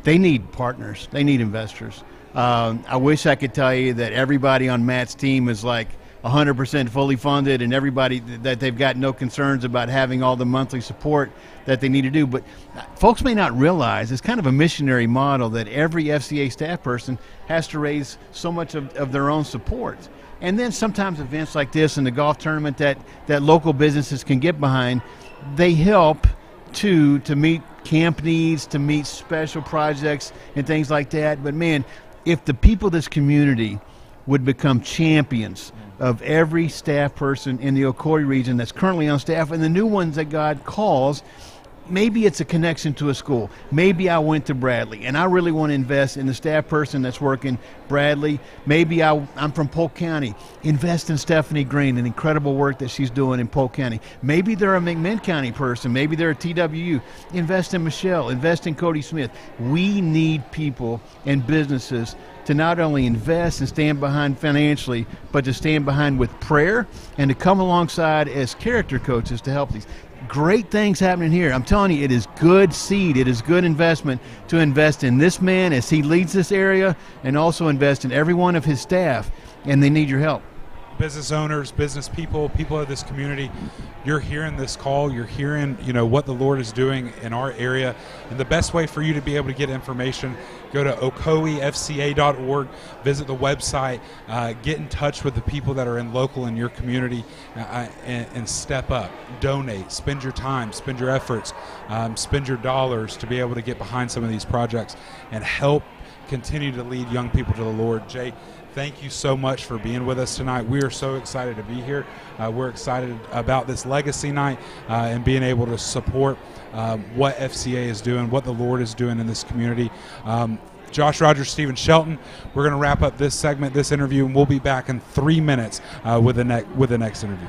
They need partners. They need investors. I wish I could tell you that everybody on Matt's team is like 100% fully funded, and everybody that they've got no concerns about having all the monthly support that they need to do. But folks may not realize it's kind of a missionary model that every FCA staff person has to raise so much of their own support. And then sometimes events like this and the golf tournament that local businesses can get behind, they help to meet camp needs, to meet special projects and things like that. But man, if the people of this community would become champions of every staff person in the Ocoee region that's currently on staff and the new ones that God calls, maybe it's a connection to a school. Maybe I went to Bradley and I really want to invest in the staff person that's working Bradley. Maybe I'm from Polk County. Invest in Stephanie Green and incredible work that she's doing in Polk County. Maybe they're a McMinn County person. Maybe they're a TWU. Invest in Michelle. Invest in Cody Smith. We need people and businesses to not only invest and stand behind financially, but to stand behind with prayer and to come alongside as character coaches to help these. Great things happening here. I'm telling you, it is good seed. It is good investment to invest in this man as he leads this area, and also invest in every one of his staff, and they need your help. Business owners, business people of this community, you're hearing this call, you're hearing what the Lord is doing in our area, and the best way for you to be able to get information, go to ocoeefca.org, visit the website, get in touch with the people that are local in your community, and step up, donate, spend your time, spend your efforts, spend your dollars to be able to get behind some of these projects and help continue to lead young people to the Lord. Jay, thank you so much for being with us tonight. We are so excited to be here. We're excited about this legacy night and being able to support what FCA is doing, what the Lord is doing in this community. Josh Rogers, Stephen Shelton, we're going to wrap up this segment, this interview, and we'll be back in 3 minutes with the next interview.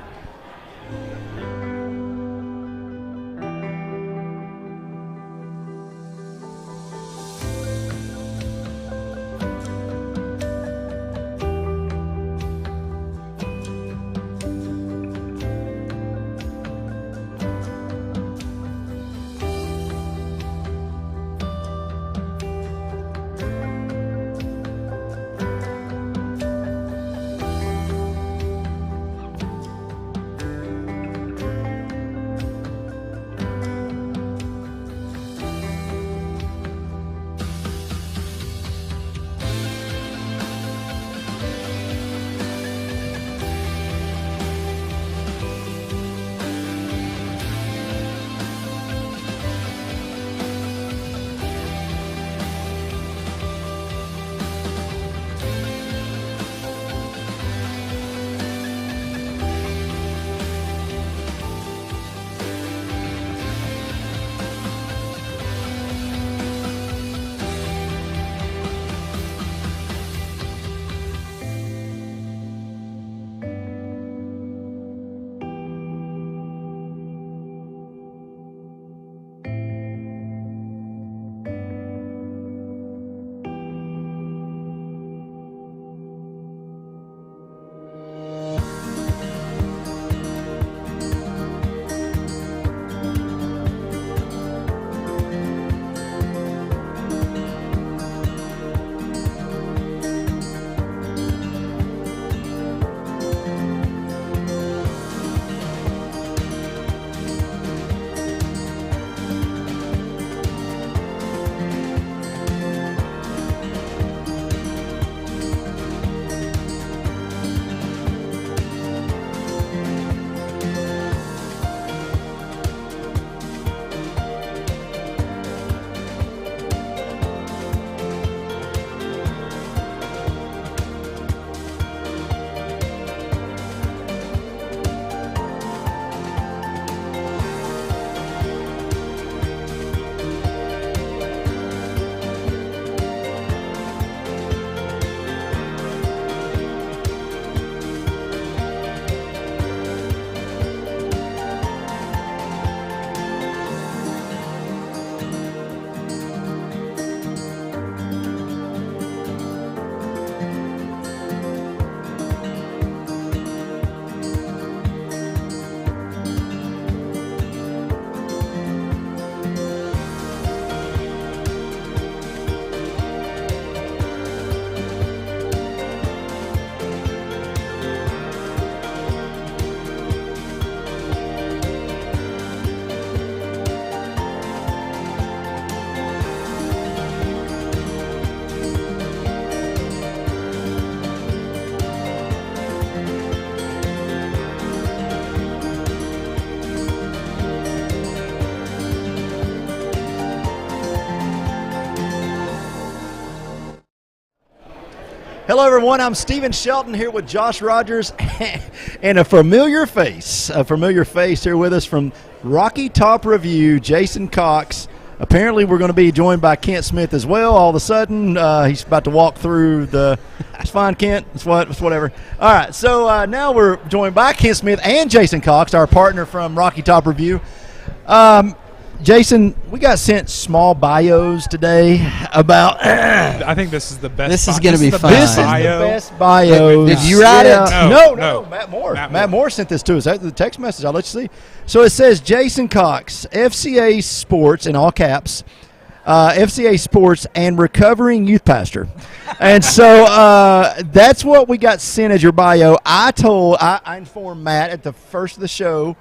Hello, everyone. I'm Stephen Shelton here with Josh Rogers and a familiar face here with us from Rocky Top Review, Jason Cox. Apparently, we're going to be joined by Kent Smith as well. All of a sudden, he's about to walk through the – it's fine, Kent. It's whatever. All right, so now we're joined by Kent Smith and Jason Cox, our partner from Rocky Top Review. Jason, we got sent small bios today about. I think this is the best. This is going to be fun. This is the best bio. Did you write it? No. Matt Moore. Matt Moore sent this to us. That's the text message. I'll let you see. So it says Jason Cox, FCA Sports in all caps, FCA Sports and recovering youth pastor, and so that's what we got sent as your bio. I informed Matt at the first of the show.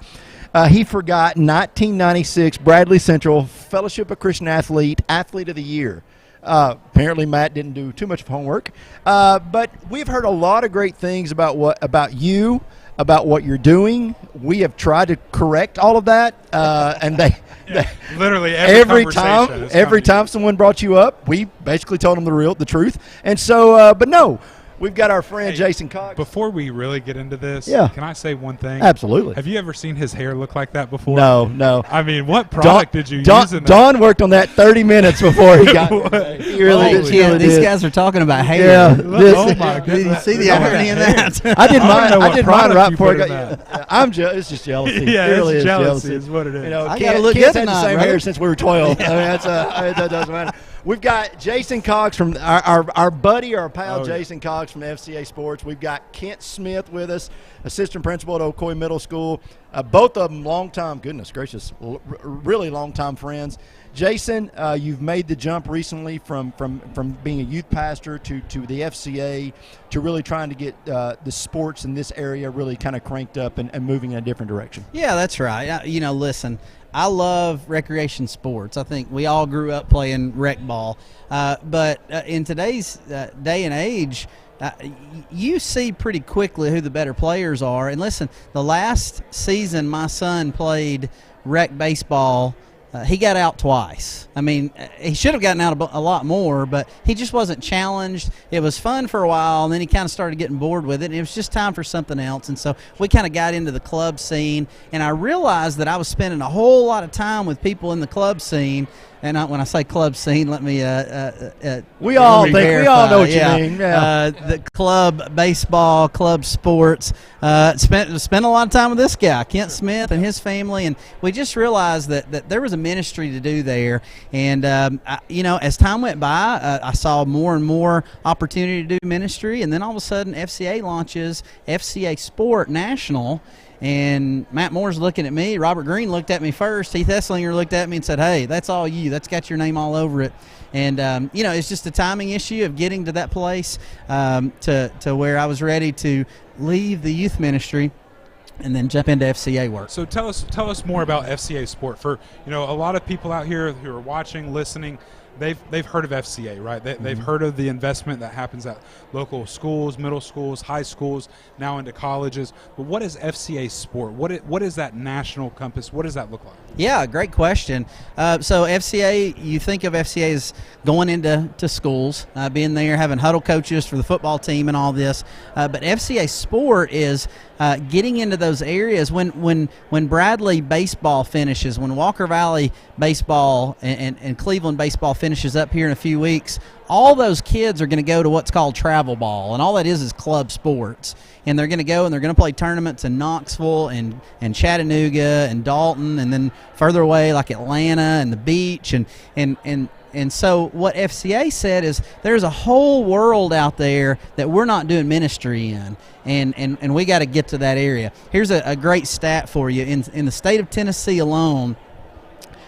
He forgot 1996 Bradley Central Fellowship of Christian Athlete of the Year. Apparently, Matt didn't do too much of homework, but we've heard a lot of great things about you, about what you're doing. We have tried to correct all of that, and they literally every time someone brought you up, we basically told them the truth. And so, but no. We've got our friend Jason Cox. Before we really get into this, can I say one thing? Absolutely. Have you ever seen his hair look like that before? No. I mean, what product did you use in that? Don worked on that 30 minutes before he got it. He really did. These guys are talking about hair. Yeah. Oh, my goodness. Did you see the irony in that? I did mine right before I got it's just jealousy. Yeah, it really it's is jealousy is what it is. You know, I got to look good had the same hair since we were 12. I mean, that doesn't matter. We've got Jason Cox from our buddy, our pal Jason Cox from FCA Sports. We've got Kent Smith with us, assistant principal at Ocoee Middle School. Both of them long-time, goodness gracious, really long-time friends. Jason, you've made the jump recently from being a youth pastor to the FCA to really trying to get the sports in this area really kind of cranked up and moving in a different direction. Yeah, that's right. Listen, I love recreation sports. I think we all grew up playing rec ball. But in today's day and age, you see pretty quickly who the better players are. And listen, the last season my son played rec baseball, he got out twice. I mean, he should have gotten out a lot more, but he just wasn't challenged. It was fun for a while, and then he kind of started getting bored with it, and it was just time for something else. And so we kind of got into the club scene, and I realized that I was spending a whole lot of time with people in the club scene. And when I say club scene, let me we all know what you mean. Yeah. The club baseball, club sports. Spent a lot of time with this guy, Kent Smith, and his family, and we just realized that there was a ministry to do there. And as time went by, I saw more and more opportunity to do ministry. And then all of a sudden, FCA launches FCA Sport National. And Matt Moore's looking at me. Robert Green looked at me first. Heath Esslinger looked at me and said, "Hey, that's all you. That's got your name all over it." And it's just a timing issue of getting to that place to where I was ready to leave the youth ministry and then jump into FCA work. So tell us more about FCA Sport. For a lot of people out here who are watching, listening, they've heard of FCA, right? They've heard of the investment that happens at local schools, middle schools, high schools, now into colleges. But what is FCA Sport? What is that national compass? What does that look like? Yeah, great question. So FCA, you think of FCA as going into schools, being there, having huddle coaches for the football team and all this. But FCA Sport is getting into those areas when Bradley baseball finishes, when Walker Valley baseball and Cleveland baseball finishes up here in a few weeks, all those kids are going to go to what's called travel ball, and all that is club sports. And they're going to go and they're going to play tournaments in Knoxville and Chattanooga and Dalton, and then further away like Atlanta and the beach. And so what FCA said is there's a whole world out there that we're not doing ministry in, and we got to get to that area. Here's a great stat for you. In the state of Tennessee alone,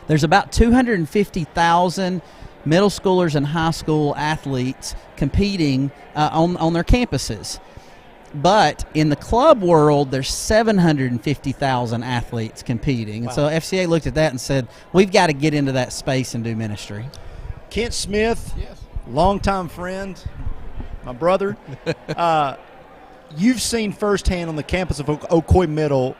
there's about 250,000 middle schoolers and high school athletes competing on their campuses. But in the club world, there's 750,000 athletes competing. Wow. And so FCA looked at that and said, we've got to get into that space and do ministry. Kent Smith, longtime friend, my brother. You've seen firsthand on the campus of Ocoee Middle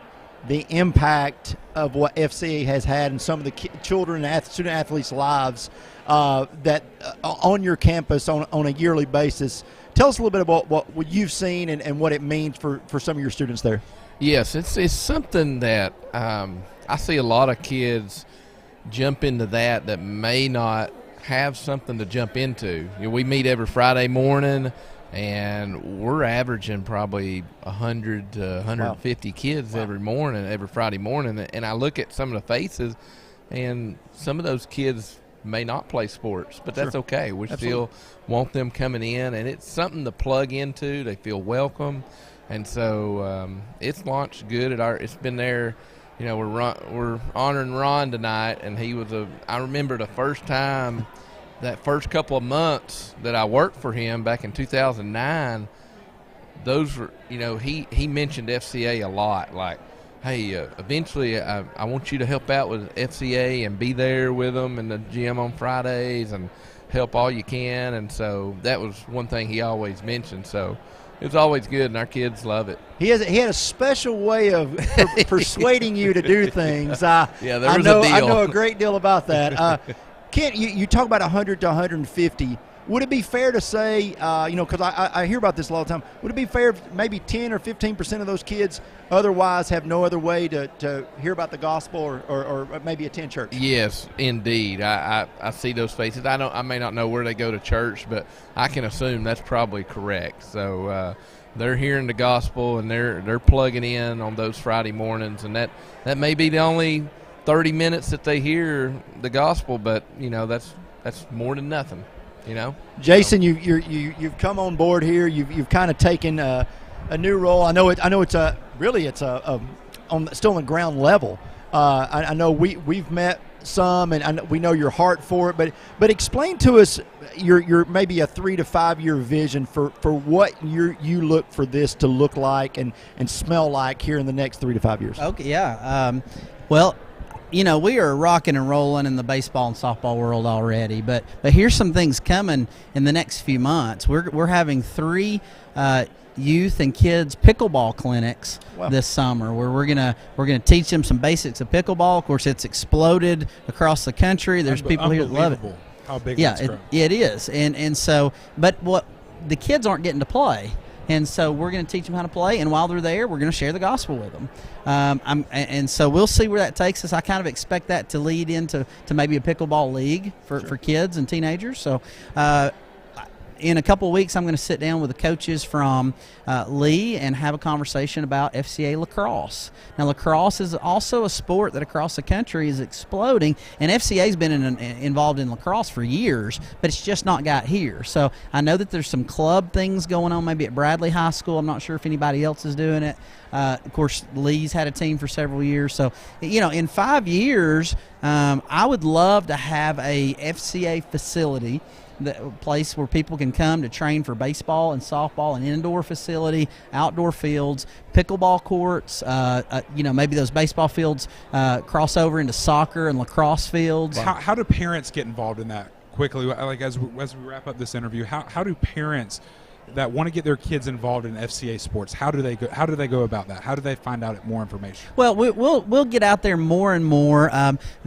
the impact of what FCA has had in some of the children and student athletes' lives that on your campus on a yearly basis Tell us a little bit about what you've seen and what it means for some of your students there. Yes, it's something that I see a lot of kids jump into that may not have something to jump into. We meet every Friday morning, and we're averaging probably 100 to 150 kids every morning, every Friday morning. And I look at some of the faces, and some of those kids may not play sports, but that's okay. We still want them coming in, and it's something to plug into. They feel welcome, and so it's launched good at our. It's been there. We're honoring Ron tonight, and I remember the first time, that first couple of months that I worked for him back in 2009. Those were, he mentioned FCA a lot. Like, hey, eventually I want you to help out with FCA and be there with them in the gym on Fridays and help all you can. And so that was one thing he always mentioned. So it's always good, and our kids love it. He had a special way of persuading you to do things. Yeah, there was a deal. I know a great deal about that. Kent, you talk about 100 to 150. Would it be fair to say, because I hear about this a lot of the time, would it be fair if maybe 10 or 15% of those kids otherwise have no other way to hear about the gospel or maybe attend church? Yes, indeed. I see those faces. I may not know where they go to church, but I can assume that's probably correct. So they're hearing the gospel, and they're plugging in on those Friday mornings, and that may be the only 30 minutes that they hear the gospel, but that's more than nothing. Jason, you've come on board here. You've kind of taken a new role. I know it's still on the ground level. I know we've met some, and we know your heart for it. But explain to us your maybe a 3 to 5 year vision for what you look for this to look like and smell like here in the next 3 to 5 years. Okay, yeah. Well, we are rocking and rolling in the baseball and softball world already, but here's some things coming in the next few months. We're having 3 youth and kids pickleball clinics this summer, where we're gonna teach them some basics of pickleball. Of course, it's exploded across the country. There's people here that love it. How big it's grown. It is, and so, but what the kids aren't getting to play. And so we're going to teach them how to play, and while they're there, we're going to share the gospel with them. And so we'll see where that takes us. I kind of expect that to lead into maybe a pickleball league for kids and teenagers. So in a couple of weeks, I'm going to sit down with the coaches from Lee and have a conversation about FCA lacrosse. Now, lacrosse is also a sport that across the country is exploding, and FCA has been involved in lacrosse for years, but it's just not got here. So I know that there's some club things going on maybe at Bradley High School. I'm not sure if anybody else is doing it. Of course, Lee's had a team for several years. So, in 5 years, I would love to have a FCA facility, the place where people can come to train for baseball and softball, an indoor facility, outdoor fields, pickleball courts, maybe those baseball fields cross over into soccer and lacrosse fields. How do parents get involved in that quickly? Like as we wrap up this interview, how do parents that want to get their kids involved in FCA sports, how do they go about that? How do they find out more information? Well, we'll get out there more and more.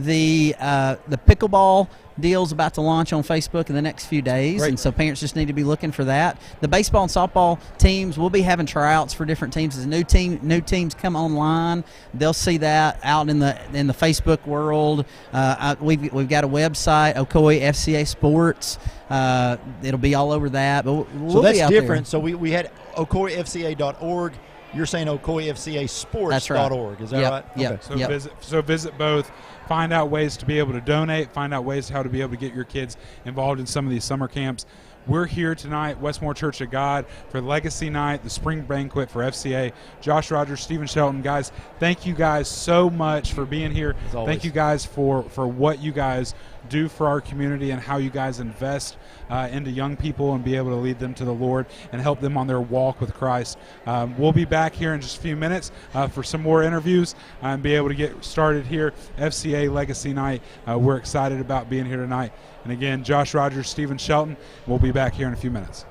The pickleball deal's about to launch on Facebook in the next few days, and so parents just need to be looking for that. The baseball and softball teams, we'll be having tryouts for different teams. As new teams come online, they'll see that out in the Facebook world. We've got a website, Ocoee FCA Sports. It'll be all over that. But we'll that's be out different. there. So we had OcoeeFCA.org. You're saying OcoeeFCASports.org. That's right. Is that right? Yep. Okay. So visit both. Find out ways to be able to donate. Find out ways how to be able to get your kids involved in some of these summer camps. We're here tonight, Westmore Church of God, for Legacy Night, the spring banquet for FCA. Josh Rogers, Stephen Shelton, guys, thank you guys so much for being here. Thank you guys for what you guys do for our community and how you guys invest into young people and be able to lead them to the Lord and help them on their walk with Christ. We'll be back here in just a few minutes for some more interviews and be able to get started here. FCA Legacy Night. We're excited about being here tonight. And again, Josh Rogers, Stephen Shelton. We'll be back here in a few minutes.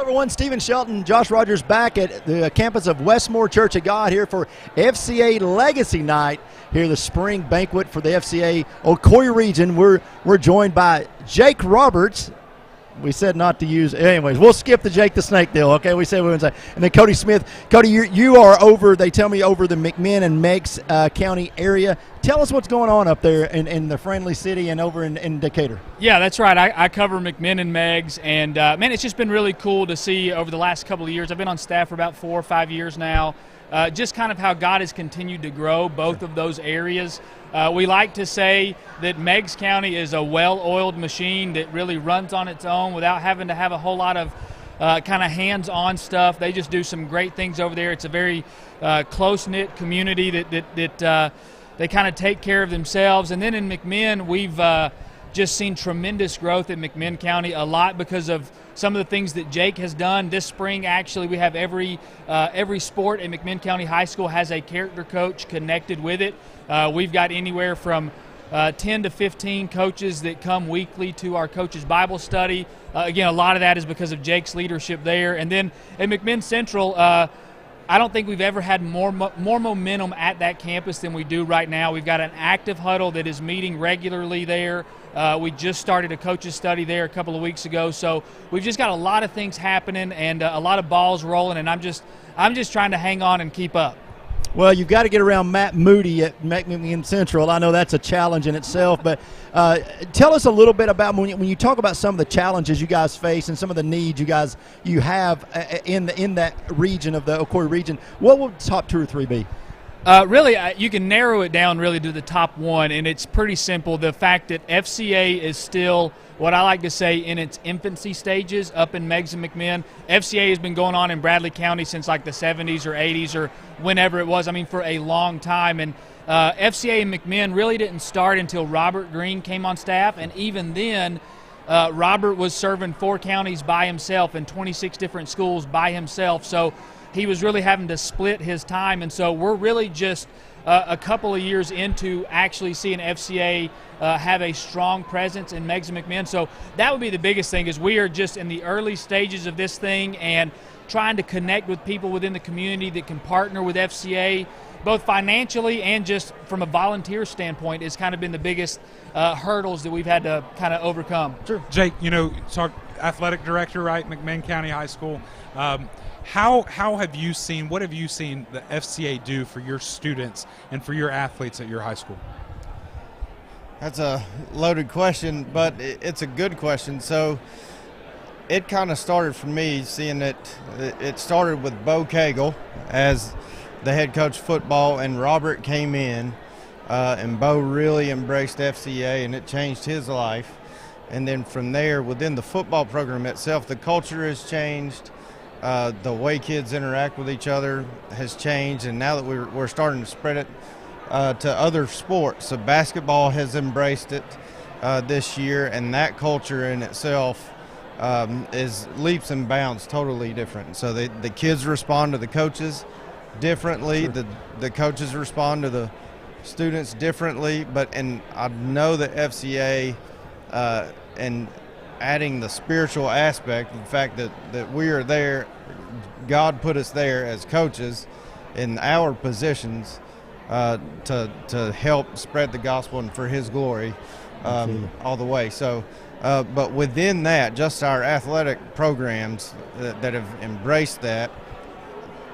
everyone. Stephen Shelton, Josh Rogers back at the campus of Westmore Church of God here for FCA Legacy Night, here the spring banquet for the FCA Ocoee region. We're joined by Jake Roberts. We said not to use – anyways, we'll skip the Jake the Snake deal, okay? We said we wouldn't say. And then Cody Smith. Cody, you are over – they tell me over the McMinn and Meigs County area. Tell us what's going on up there in the friendly city and over in Decatur. Yeah, that's right. I cover McMinn and Meigs. And, man, it's just been really cool to see over the last couple of years. I've been on staff for about 4 or 5 years now. Just kind of how God has continued to grow both of those areas. We like to say that Meigs County is a well-oiled machine that really runs on its own without having to have a whole lot of kind of hands-on stuff. They just do some great things over there. It's a very close-knit community that they kind of take care of themselves. And then in McMinn, we've just seen tremendous growth in McMinn County, a lot because of some of the things that Jake has done. This spring, actually, we have every sport at McMinn County High School has a character coach connected with it. We've got anywhere from 10 to 15 coaches that come weekly to our coaches' Bible study. Again, a lot of that is because of Jake's leadership there. And then at McMinn Central, I don't think we've ever had more momentum at that campus than we do right now. We've got an active huddle that is meeting regularly there. We just started a coaches study there a couple of weeks ago. So we've just got a lot of things happening and a lot of balls rolling, and I'm just trying to hang on and keep up. Well, you've got to get around Matt Moody at McMinn Central. I know that's a challenge in itself, but tell us a little bit about when you talk about some of the challenges you guys face and some of the needs you have in that region of the Ocoee region. What will the top 2 or 3 be? Really, you can narrow it down really to the top one, and it's pretty simple. The fact that FCA is still what I like to say in its infancy stages up in Meigs and McMinn. FCA has been going on in Bradley County since like the 70s or 80s or whenever it was, for a long time. And FCA and McMinn really didn't start until Robert Green came on staff, and even then Robert was serving 4 counties by himself and 26 different schools by himself. So he was really having to split his time, and so we're really just a couple of years into actually seeing FCA have a strong presence in Meigs and McMinn. So that would be the biggest thing, is we are just in the early stages of this thing and trying to connect with people within the community that can partner with FCA, both financially and just from a volunteer standpoint. Has kind of been the biggest hurdles that we've had to kind of overcome. Sure. Jake, talk athletic director, right, McMinn County High School. What have you seen the FCA do for your students and for your athletes at your high school? That's a loaded question, but it's a good question. So it kind of started for me seeing that it started with Bo Cagle as the head coach of football, and Robert came in, and Bo really embraced FCA, and it changed his life. And then from there, within the football program itself, the culture has changed. The way kids interact with each other has changed, and now that we're starting to spread it to other sports. So basketball has embraced it this year, and that culture in itself is leaps and bounds totally different. So the kids respond to the coaches differently. Sure. The coaches respond to the students differently. And I know that FCA and adding the spiritual aspect, the fact that we are there, God put us there as coaches in our positions to help spread the gospel and for His glory all the way. So, but within that, just our athletic programs that have embraced that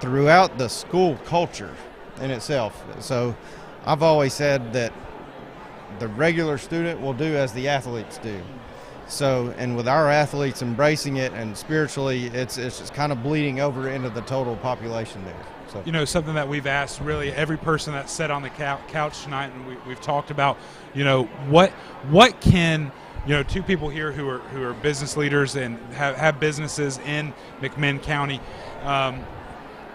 throughout the school culture in itself. So I've always said that the regular student will do as the athletes do. So, and with our athletes embracing it and spiritually, it's just kind of bleeding over into the total population there. So, something that we've asked really every person that sat on the couch tonight, and we've talked about, what can, 2 people here who are business leaders and have businesses in McMinn County.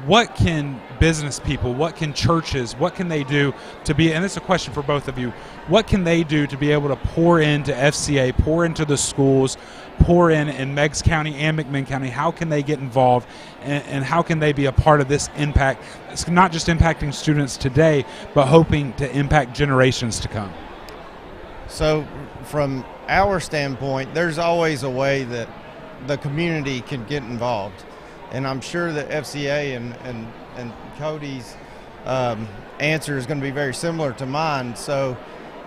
What can business people, what can churches, what can they do to be, and this is a question for both of you, what can they do to be able to pour into FCA, pour into the schools, pour in Meigs County and McMinn County? How can they get involved, and how can they be a part of this impact? It's not just impacting students today, but hoping to impact generations to come. So from our standpoint, there's always a way that the community can get involved. And I'm sure that FCA and Cody's answer is going to be very similar to mine. So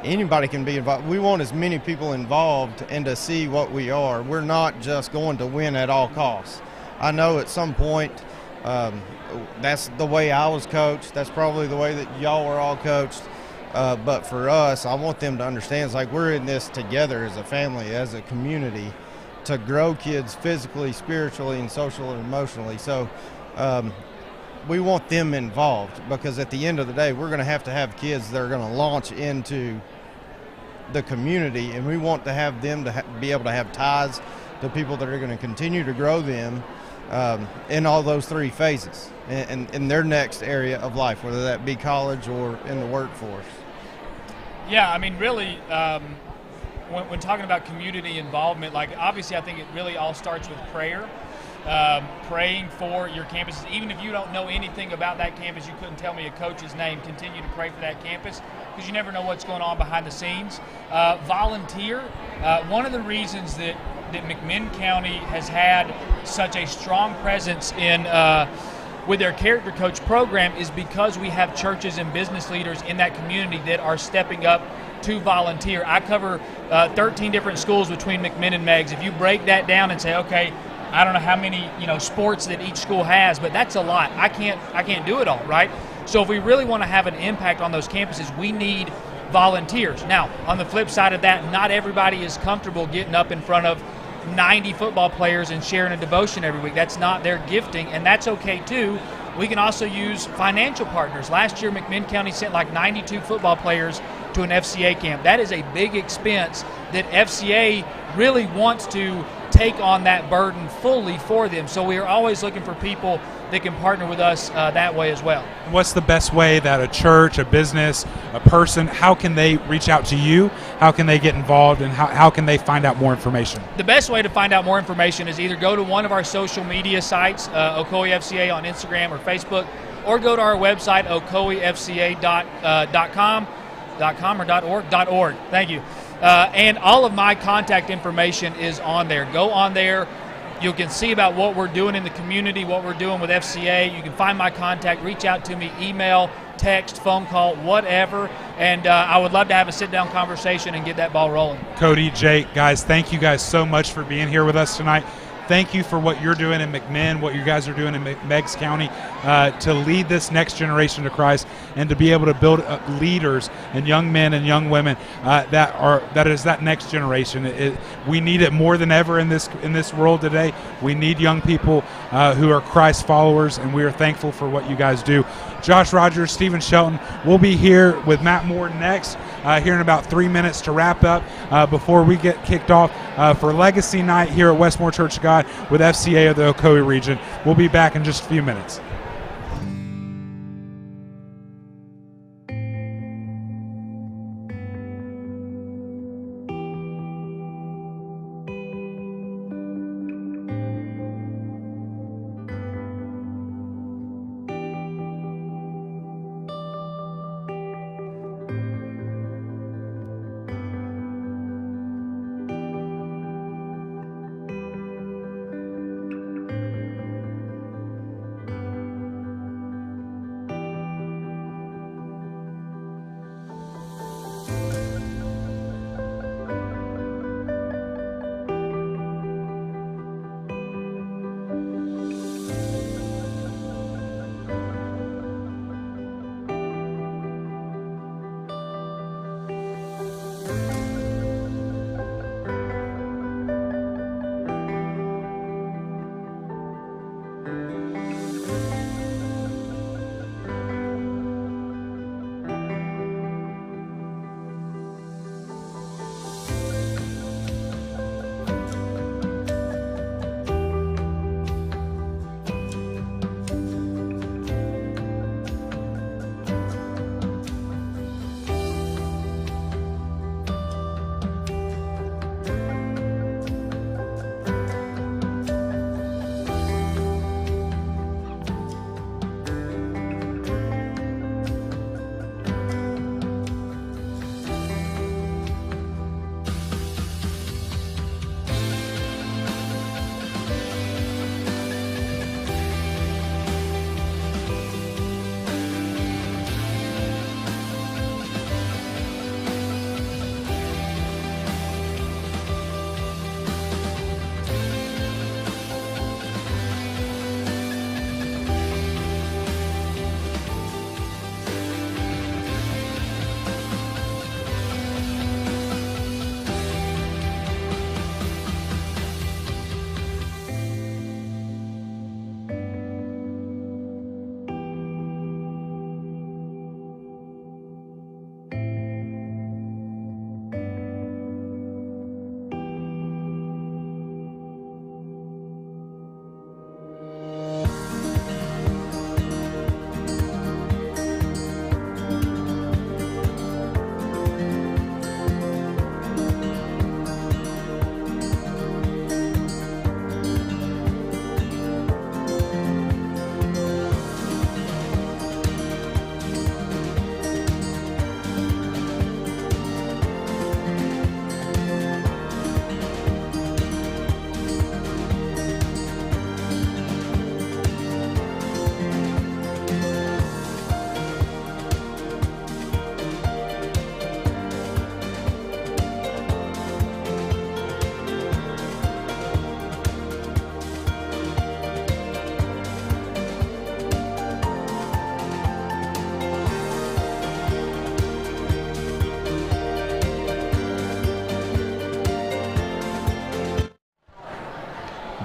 anybody can be involved. We want as many people involved and to see what we are. We're not just going to win at all costs. I know at some point that's the way I was coached. That's probably the way that y'all were all coached. But for us, I want them to understand it's like we're in this together as a family, as a community, to grow kids physically, spiritually, and socially and emotionally. So we want them involved, because at the end of the day, we're going to have kids that are going to launch into the community, and we want to have them to be able to have ties to people that are going to continue to grow them in all those three phases in their next area of life, whether that be college or in the workforce. Yeah, I mean, really, when talking about community involvement, like obviously I think it really all starts with prayer. Praying for your campuses. Even if you don't know anything about that campus, you couldn't tell me a coach's name, continue to pray for that campus, because you never know what's going on behind the scenes. Volunteer. One of the reasons that McMinn County has had such a strong presence in with their character coach program is because we have churches and business leaders in that community that are stepping up to volunteer. I cover 13 different schools between McMinn and Meigs. If you break that down and say, okay, I don't know how many sports that each school has, but that's a lot. I can't do it all, right? So if we really want to have an impact on those campuses, we need volunteers. Now, on the flip side of that, not everybody is comfortable getting up in front of 90 football players and sharing a devotion every week. That's not their gifting, and that's okay too. We can also use financial partners. Last year, McMinn County sent like 92 football players to an FCA camp. That is a big expense that FCA really wants to take on that burden fully for them. So we are always looking for people that can partner with us that way as well. What's the best way that a church, a business, a person, how can they reach out to you? How can they get involved, and how can they find out more information? The best way to find out more information is either go to one of our social media sites, Ocoee FCA on Instagram or Facebook, or go to our website, ocoeefca.com.org. Thank you. And all of my contact information is on there. Go on there. You can see about what we're doing in the community, what we're doing with FCA. You can find my contact, reach out to me, email, text, phone call, whatever. And I would love to have a sit-down conversation and get that ball rolling. Cody, Jake, guys, thank you guys so much for being here with us tonight. Thank you for what you're doing in McMinn, what you guys are doing in Meigs County to lead this next generation to Christ, and to be able to build leaders and young men and young women that is that next generation. We need it more than ever in this world today. We need young people who are Christ followers, and we are thankful for what you guys do. Josh Rogers, Stephen Shelton, we'll be here with Matt Moore next, here in about 3 minutes to wrap up before we get kicked off for Legacy Night here at Westmore Church of God with FCA of the Ocoee region. We'll be back in just a few minutes.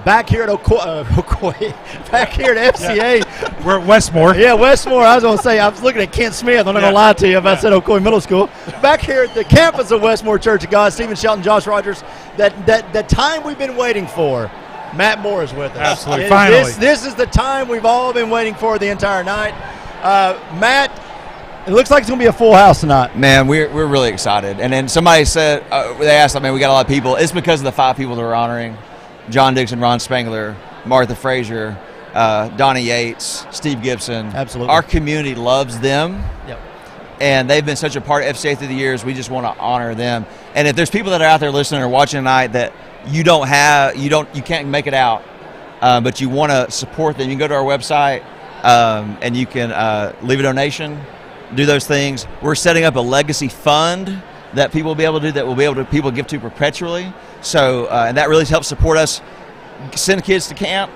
back here at Ocoee, back here at FCA. Yeah. We're at Westmore. Yeah, Westmore. I was going to say, I was looking at Kent Smith. I'm not going to lie to you if I said Ocoee Middle School. Back here at the campus of Westmore Church of God, Stephen Shelton, Josh Rogers, that time we've been waiting for. Matt Moore is with us. Absolutely, finally. This is the time we've all been waiting for the entire night. Matt, it looks like it's going to be a full house tonight. Man, we're really excited. And then somebody said, they asked, we got a lot of people. It's because of the 5 people that we're honoring. John Dixon, Ron Spangler, Martha Frazier, Donnie Yates, Steve Gibson. Absolutely. Our community loves them. Yep. And they've been such a part of FCA through the years. We just want to honor them. And if there's people that are out there listening or watching tonight that you can't make it out, but you want to support them, you can go to our website and you can leave a donation, do those things. We're setting up a legacy fund that people will be able to do, that will be able to people give to perpetually. So and that really helps support us, send kids to camp,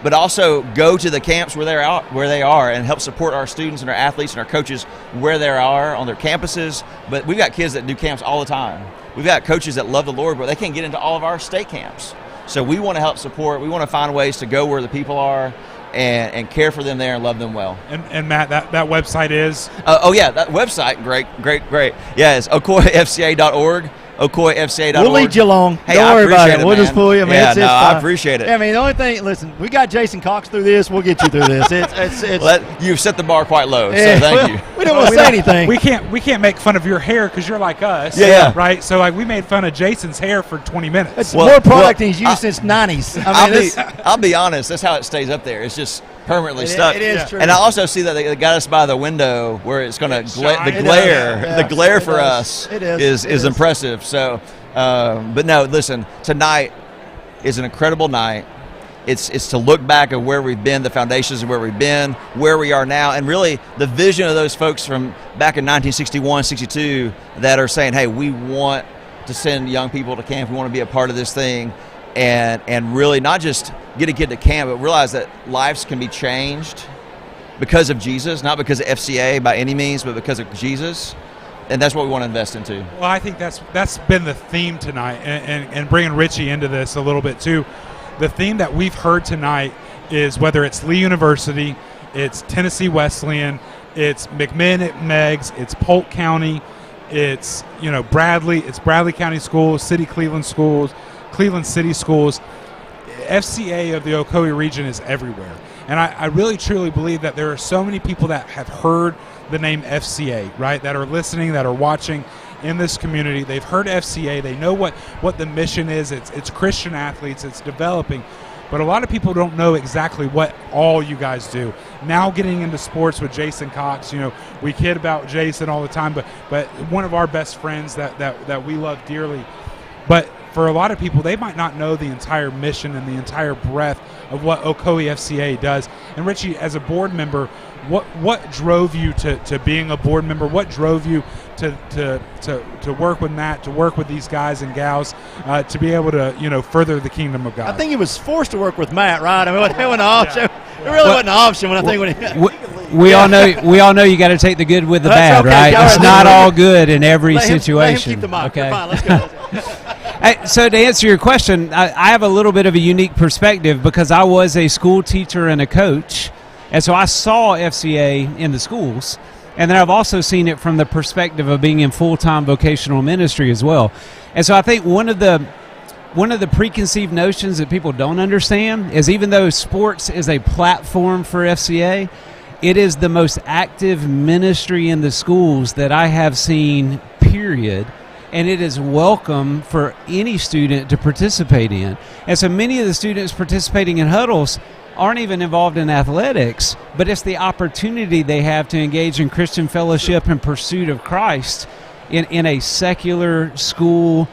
but also go to the camps where they are and help support our students and our athletes and our coaches where they are on their campuses. But we've got kids that do camps all the time. We've got coaches that love the Lord, but they can't get into all of our state camps. So we want to help support. We want to find ways to go where the people are and care for them there and love them well. And Matt, that website is? That website, great. Yeah, it's ocoeefca.org. ocoeefca.org. We'll lead you along. Hey, Don't worry about it. Man. We'll just pull you. I appreciate it. I mean, the only thing, listen, we got Jason Cox through this. We'll get you through this. You've set the bar quite low, so thank you. We don't want to say anything. We can't make fun of your hair because you're like us. Yeah. Right? So, we made fun of Jason's hair for 20 minutes. It's more product than he's used since 90s. I'll be honest. That's how it stays up there. It's just permanently stuck. It is true. And I also see that they got us by the window where it's going to the glare for us is impressive. So, but no, listen, tonight is an incredible night. It's to look back at where we've been, the foundations of where we've been, where we are now, and really the vision of those folks from back in 1961, 62 that are saying, hey, we want to send young people to camp. We want to be a part of this thing. And really not just get a kid to camp, but realize that lives can be changed because of Jesus, not because of FCA by any means, but because of Jesus. And that's what we want to invest into. Well, I think that's been the theme tonight, and bringing Richie into this a little bit too. The theme that we've heard tonight is whether it's Lee University, it's Tennessee Wesleyan, it's McMinn at Meigs, it's Polk County, it's Bradley County Schools, City Cleveland Schools, Cleveland City Schools. FCA of the Ocoee region is everywhere. And I really truly believe that there are so many people that have heard the name FCA, right, that are listening, that are watching in this community. They've heard FCA. They know what the mission is. It's Christian athletes. It's developing. But a lot of people don't know exactly what all you guys do. Now getting into sports with Jason Cox, we kid about Jason all the time, but one of our best friends that we love dearly. But for a lot of people, they might not know the entire mission and the entire breadth of what Ocoee FCA does. And Richie, as a board member, what drove you to being a board member? What drove you to work with Matt, to work with these guys and gals, to be able to further the kingdom of God? I think he was forced to work with Matt, right? I mean, it wasn't an option. It really wasn't an option we all know you got to take the good with the bad, okay, right? It's not all good in every situation. Let him keep the mic. Okay. Fine, let's go. So to answer your question, I have a little bit of a unique perspective because I was a school teacher and a coach, and so I saw FCA in the schools, and then I've also seen it from the perspective of being in full-time vocational ministry as well. And so I think one of the preconceived notions that people don't understand is even though sports is a platform for FCA, it is the most active ministry in the schools that I have seen, period. And it is welcome for any student to participate in. And so many of the students participating in huddles aren't even involved in athletics, but it's the opportunity they have to engage in Christian fellowship and pursuit of Christ in a secular school,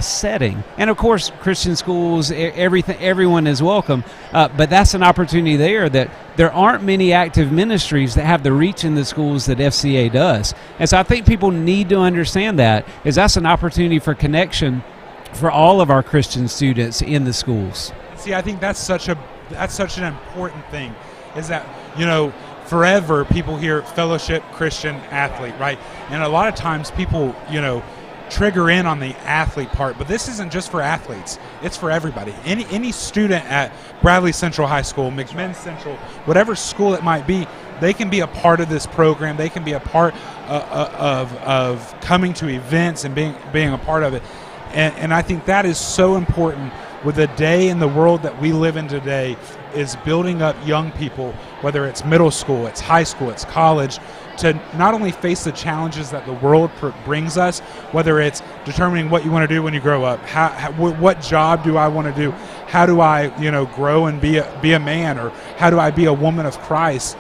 setting. And of course, Christian schools, everyone is welcome, but that's an opportunity that there aren't many active ministries that have the reach in the schools that FCA does. And so I think people need to understand that's an opportunity for connection for all of our Christian students in the schools. See, I think that's such an important thing, is that, forever people hear fellowship Christian athlete, right? And a lot of times people, trigger in on the athlete part, but this isn't just for athletes. It's for everybody. Any student at Bradley Central High School, McMinn Central, whatever school it might be, they can be a part of this program. They can be a part of coming to events and being a part of it. And I think that is so important with the day in the world that we live in today, is building up young people, whether it's middle school, it's high school, it's college, to not only face the challenges that the world brings us, whether it's determining what you want to do when you grow up, what job do I want to do, how do I grow and be a man, or how do I be a woman of Christ,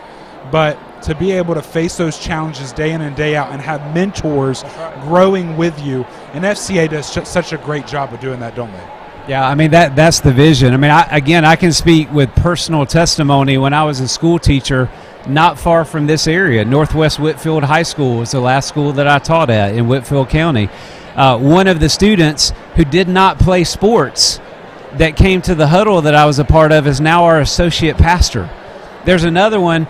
but to be able to face those challenges day in and day out and have mentors growing with you. And FCA does such a great job of doing that, don't they? Yeah, I mean, that's the vision. I mean, I can speak with personal testimony. When I was a school teacher not far from this area, Northwest Whitfield High School was the last school that I taught at in Whitfield County. One of the students who did not play sports that came to the huddle that I was a part of is now our associate pastor. There's another one,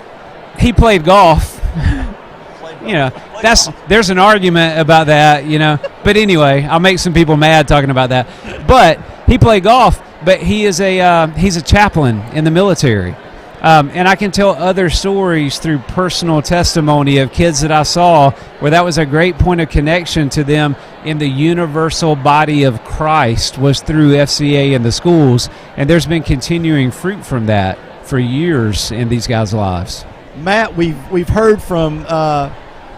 he played golf. There's an argument about that, But anyway, I'll make some people mad talking about that. But he played golf, but he's a chaplain in the military. And I can tell other stories through personal testimony of kids that I saw where that was a great point of connection to them in the universal body of Christ, was through FCA in the schools. And there's been continuing fruit from that for years in these guys' lives. Matt, we've heard from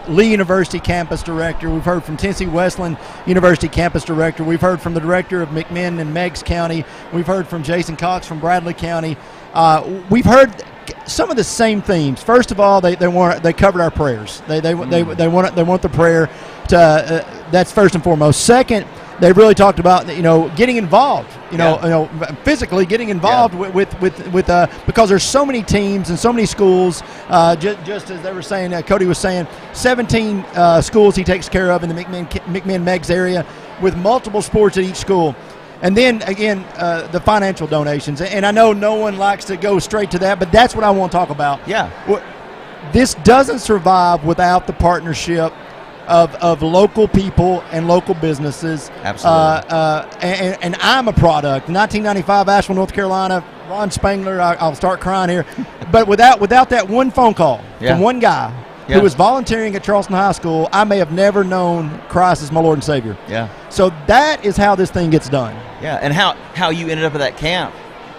Lee University campus director. We've heard from Tennessee Wesleyan University campus director. We've heard from the director of McMinn and Meigs County. We've heard from Jason Cox from Bradley County. We've heard some of the same themes. First of all, they covered our prayers. They want the prayer to that's first and foremost. Second, they really talked about getting involved, physically getting involved with because there's so many teams and so many schools. Just as they were saying, Cody was saying, 17 schools he takes care of in the McMinn Meigs area, with multiple sports at each school. And then again, the financial donations. And I know no one likes to go straight to that, but that's what I want to talk about. Yeah. This doesn't survive without the partnership of local people and local businesses. Absolutely. And I'm a product. 1995, Asheville, North Carolina. Ron Spangler, I'll start crying here. But without that one phone call from one guy who was volunteering at Charleston High School, I may have never known Christ as my Lord and Savior. Yeah. So that is how this thing gets done. Yeah, and how you ended up at that camp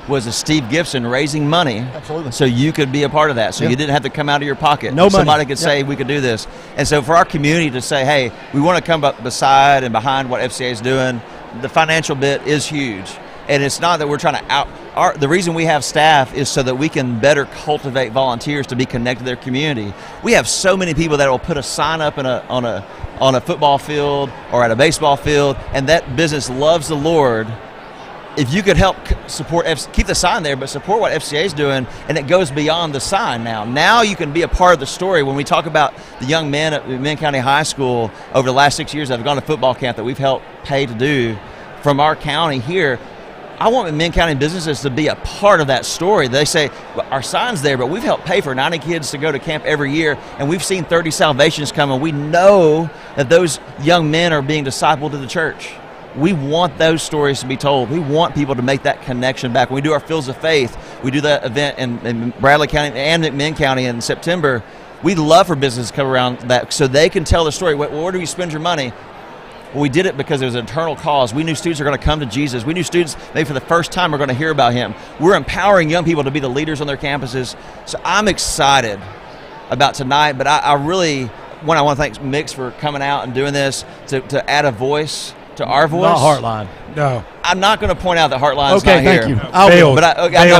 was a Steve Gibson raising money. Absolutely. So you could be a part of that. So you didn't have to come out of your pocket. No money. Somebody could say, we could do this. And so for our community to say, hey, we want to come up beside and behind what FCA is doing, the financial bit is huge. And it's not that we're trying to the reason we have staff is so that we can better cultivate volunteers to be connected to their community. We have so many people that will put a sign up on a football field or at a baseball field, and that business loves the Lord. If you could help support, keep the sign there, but support what FCA is doing, and it goes beyond the sign now. Now you can be a part of the story. When we talk about the young men at McMinn County High School over the last 6 years that have gone to football camp that we've helped pay to do from our county here, I want McMinn County businesses to be a part of that story. They say, well, our sign's there, but we've helped pay for 90 kids to go to camp every year, and we've seen 30 salvations come, and we know that those young men are being discipled to the church. We want those stories to be told. We want people to make that connection back. When we do our Fields of Faith, we do that event in Bradley County and McMinn County in September. We'd love for businesses to come around that so they can tell the story. Where do you spend your money? Well, we did it because it was an eternal cause. We knew students are going to come to Jesus. We knew students, maybe for the first time, are going to hear about him. We're empowering young people to be the leaders on their campuses. So I'm excited about tonight, but I really want to thank Mix for coming out and doing this to add a voice to our voice. Not Heartline. No. I'm not going to point out that Heartline's not here. Okay,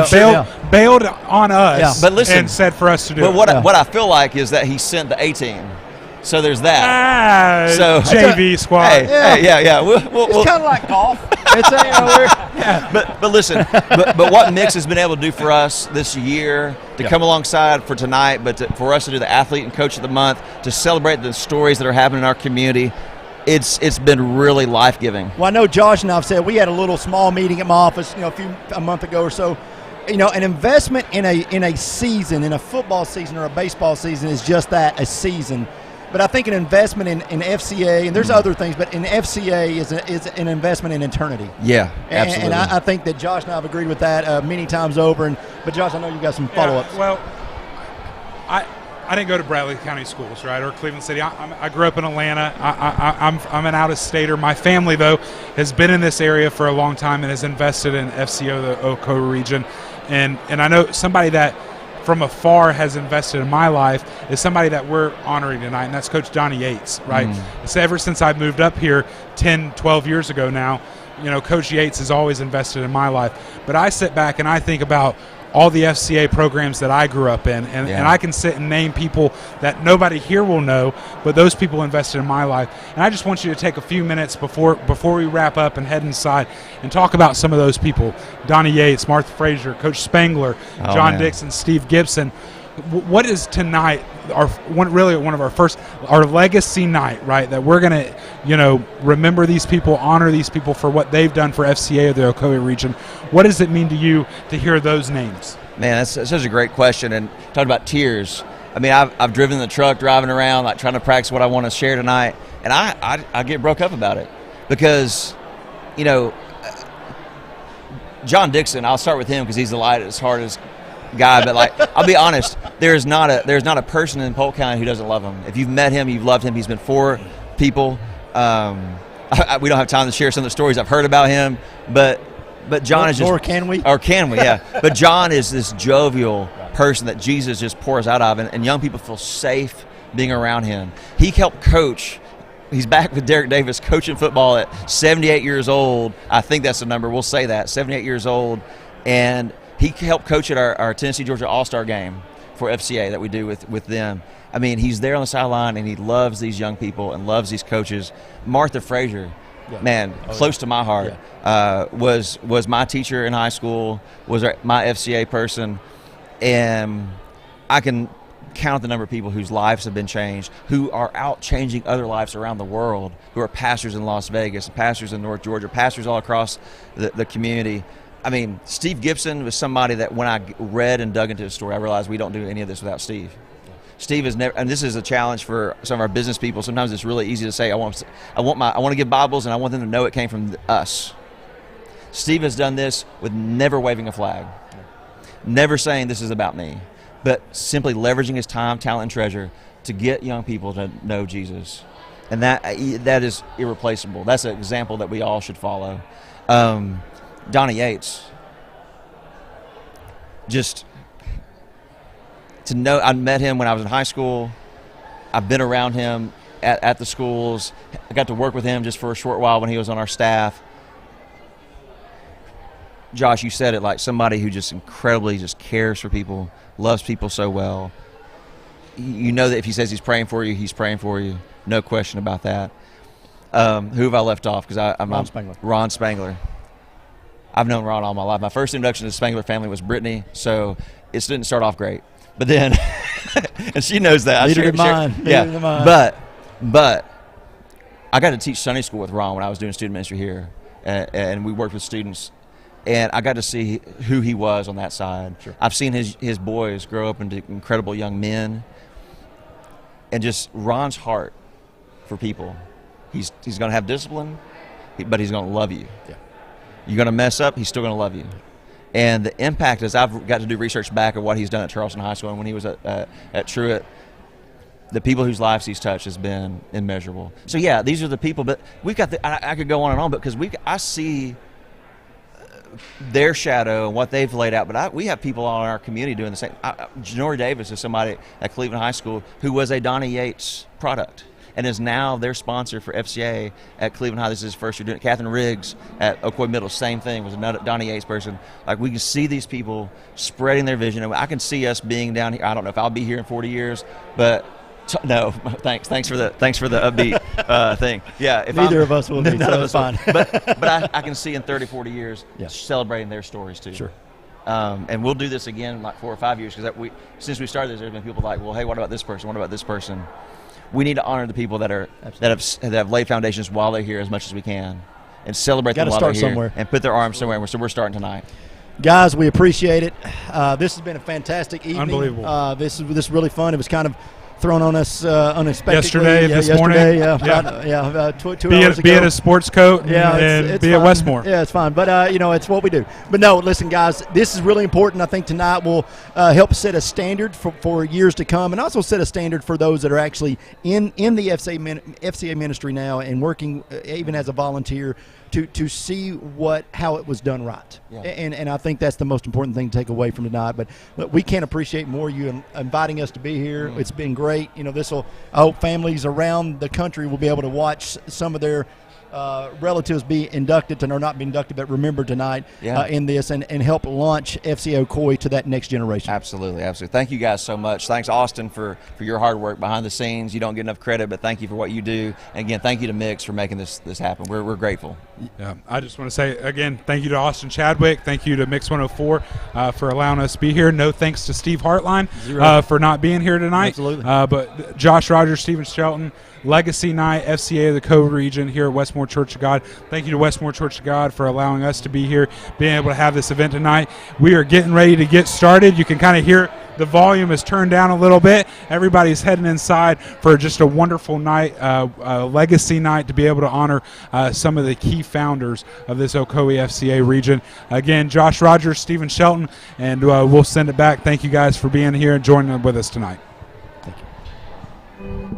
thank you. Bailed on us, but listen, and said for us to do it. But what I feel like is that he sent the A-team. So there's that. So JV squad. Hey, yeah. We'll, it's kind of like golf. It's But listen, but what Mix has been able to do for us this year to come alongside for tonight, but for us to do the Athlete and Coach of the Month, to celebrate the stories that are happening in our community, it's been really life-giving. Well, I know Josh and I have said we had a little small meeting at my office, a month ago or so. An investment in a season, in a football season or a baseball season, is just that, a season. But I think an investment in FCA, and there's other things, but in FCA is an investment in eternity. Yeah, absolutely. And I think that Josh and I have agreed with that many times over. But Josh, I know you got some follow-ups. Well, I didn't go to Bradley County schools, right, or Cleveland City. I grew up in Atlanta. I'm an out-of-stater. My family, though, has been in this area for a long time and has invested in FCO, the Ocoee region. And I know somebody that from afar has invested in my life is somebody that we're honoring tonight, and that's Coach Donnie Yates, right? So ever since I moved up here 10, 12 years ago now, Coach Yates has always invested in my life. But I sit back and I think about all the FCA programs that I grew up in, and I can sit and name people that nobody here will know, but those people invested in my life. And I just want you to take a few minutes before we wrap up and head inside and talk about some of those people. Donnie Yates, Martha Frazier, Coach Spangler, John Dixon, Steve Gibson. What is tonight one of our legacy night, right? That we're going to, remember these people, honor these people for what they've done for FCA of the Ocoee region. What does it mean to you to hear those names? Man, that's such a great question. And talking about tears, I mean, I've driven the truck, driving around, like trying to practice what I want to share tonight, and I get broke up about it because, John Dixon. I'll start with him because he's the lightest, hardest guy, but I'll be honest, there's not a person in Polk County who doesn't love him. If you've met him, you've loved him. He's been for people. We don't have time to share some of the stories I've heard about him, but John is just, or can we? Yeah. But John is this jovial person that Jesus just pours out of, and young people feel safe being around him. He helped coach. He's back with Derek Davis coaching football at 78 years old. I think that's the number. We'll say that, 78 years old, and he helped coach at our Tennessee-Georgia All-Star game for FCA that we do with them. I mean, he's there on the sideline, and he loves these young people and loves these coaches. Martha Frazier, man, close to my heart, was my teacher in high school, was my FCA person, and I can count the number of people whose lives have been changed, who are out changing other lives around the world, who are pastors in Las Vegas, pastors in North Georgia, pastors all across the community. I mean, Steve Gibson was somebody that when I read and dug into his story, I realized we don't do any of this without Steve. Steve is never, and this is a challenge for some of our business people. Sometimes it's really easy to say, I want to give Bibles and I want them to know it came from us. Steve has done this with never waving a flag, never saying this is about me, but simply leveraging his time, talent, and treasure to get young people to know Jesus. And that is irreplaceable. That's an example that we all should follow. Donnie Yates, just to know, I met him when I was in high school. I've been around him at the schools. I got to work with him just for a short while when he was on our staff. Josh, you said it, like somebody who just incredibly just cares for people, loves people so well. You know that if he says he's praying for you, he's praying for you. No question about that. Who have I left off? Because I'm Ron Spangler. Ron Spangler. I've known Ron all my life. My first introduction to the Spangler family was Brittany, so it didn't start off great. But then, and she knows that. Neither did mine. But I got to teach Sunday school with Ron when I was doing student ministry here, and we worked with students, and I got to see who he was on that side. Sure. I've seen his boys grow up into incredible young men, and just Ron's heart for people. He's going to have discipline, but he's going to love you. Yeah. You're going to mess up, he's still going to love you. And the impact is I've got to do research back of what he's done at Charleston High School and when he was at Truett. The people whose lives he's touched has been immeasurable. So, yeah, these are the people. But we've got I could go on and on, but because I see their shadow and what they've laid out. But we have people in our community doing the same. Janori Davis is somebody at Cleveland High School who was a Donnie Yates product and is now their sponsor for FCA at Cleveland High. This is his first year doing it. Catherine Riggs at Ocoee Middle, same thing, was another Donnie Yates person. Like, we can see these people spreading their vision. And I can see us being down here. I don't know if I'll be here in 40 years, but no, thanks. Thanks for the upbeat thing. Yeah, if neither of us will be, so it's fine. But I can see in 30, 40 years celebrating their stories too. Sure. And we'll do this again in like 4 or 5 years because since we started this, there's been people like, well, hey, what about this person? What about this person? We need to honor the people that have laid foundations while they're here as much as we can, and celebrate them while they're here somewhere. And put their arms somewhere. So we're starting tonight. Guys, we appreciate it. This has been a fantastic evening. Unbelievable. This is really fun. It was kind of thrown on us unexpectedly. This morning. About 2 hours ago. Be it a sports coat and it's be fine. at Westmore. Yeah, it's fine. But, it's what we do. But, no, listen, guys, this is really important. I think tonight will help set a standard for years to come, and also set a standard for those that are actually in the FCA ministry now and working even as a volunteer to see how it was done right. Yeah. And I think that's the most important thing to take away from tonight. But we can't appreciate more you inviting us to be here. It's been great. I hope families around the country will be able to watch some of their relatives be inducted, or not be inducted, but remembered tonight in this, and help launch FCA Ocoee to that next generation. Absolutely. Thank you guys so much. Thanks, Austin, for your hard work behind the scenes. You don't get enough credit, but thank you for what you do. And again, thank you to Mix for making this happen. We're grateful. Yeah, I just want to say again, thank you to Austin Chadwick. Thank you to Mix 104 for allowing us to be here. No thanks to Steve Hartline for not being here tonight. Absolutely. But Josh Rogers, Stephen Shelton, Legacy Night, FCA of the Co-Region here at Westmore Church of God. Thank you to Westmore Church of God for allowing us to be here, being able to have this event tonight. We are getting ready to get started. You can kind of hear the volume is turned down a little bit. Everybody's heading inside for just a wonderful night, Legacy Night, to be able to honor some of the key founders of this Ocoee FCA region. Again, Josh Rogers, Stephen Shelton, and we'll send it back. Thank you guys for being here and joining with us tonight. Thank you.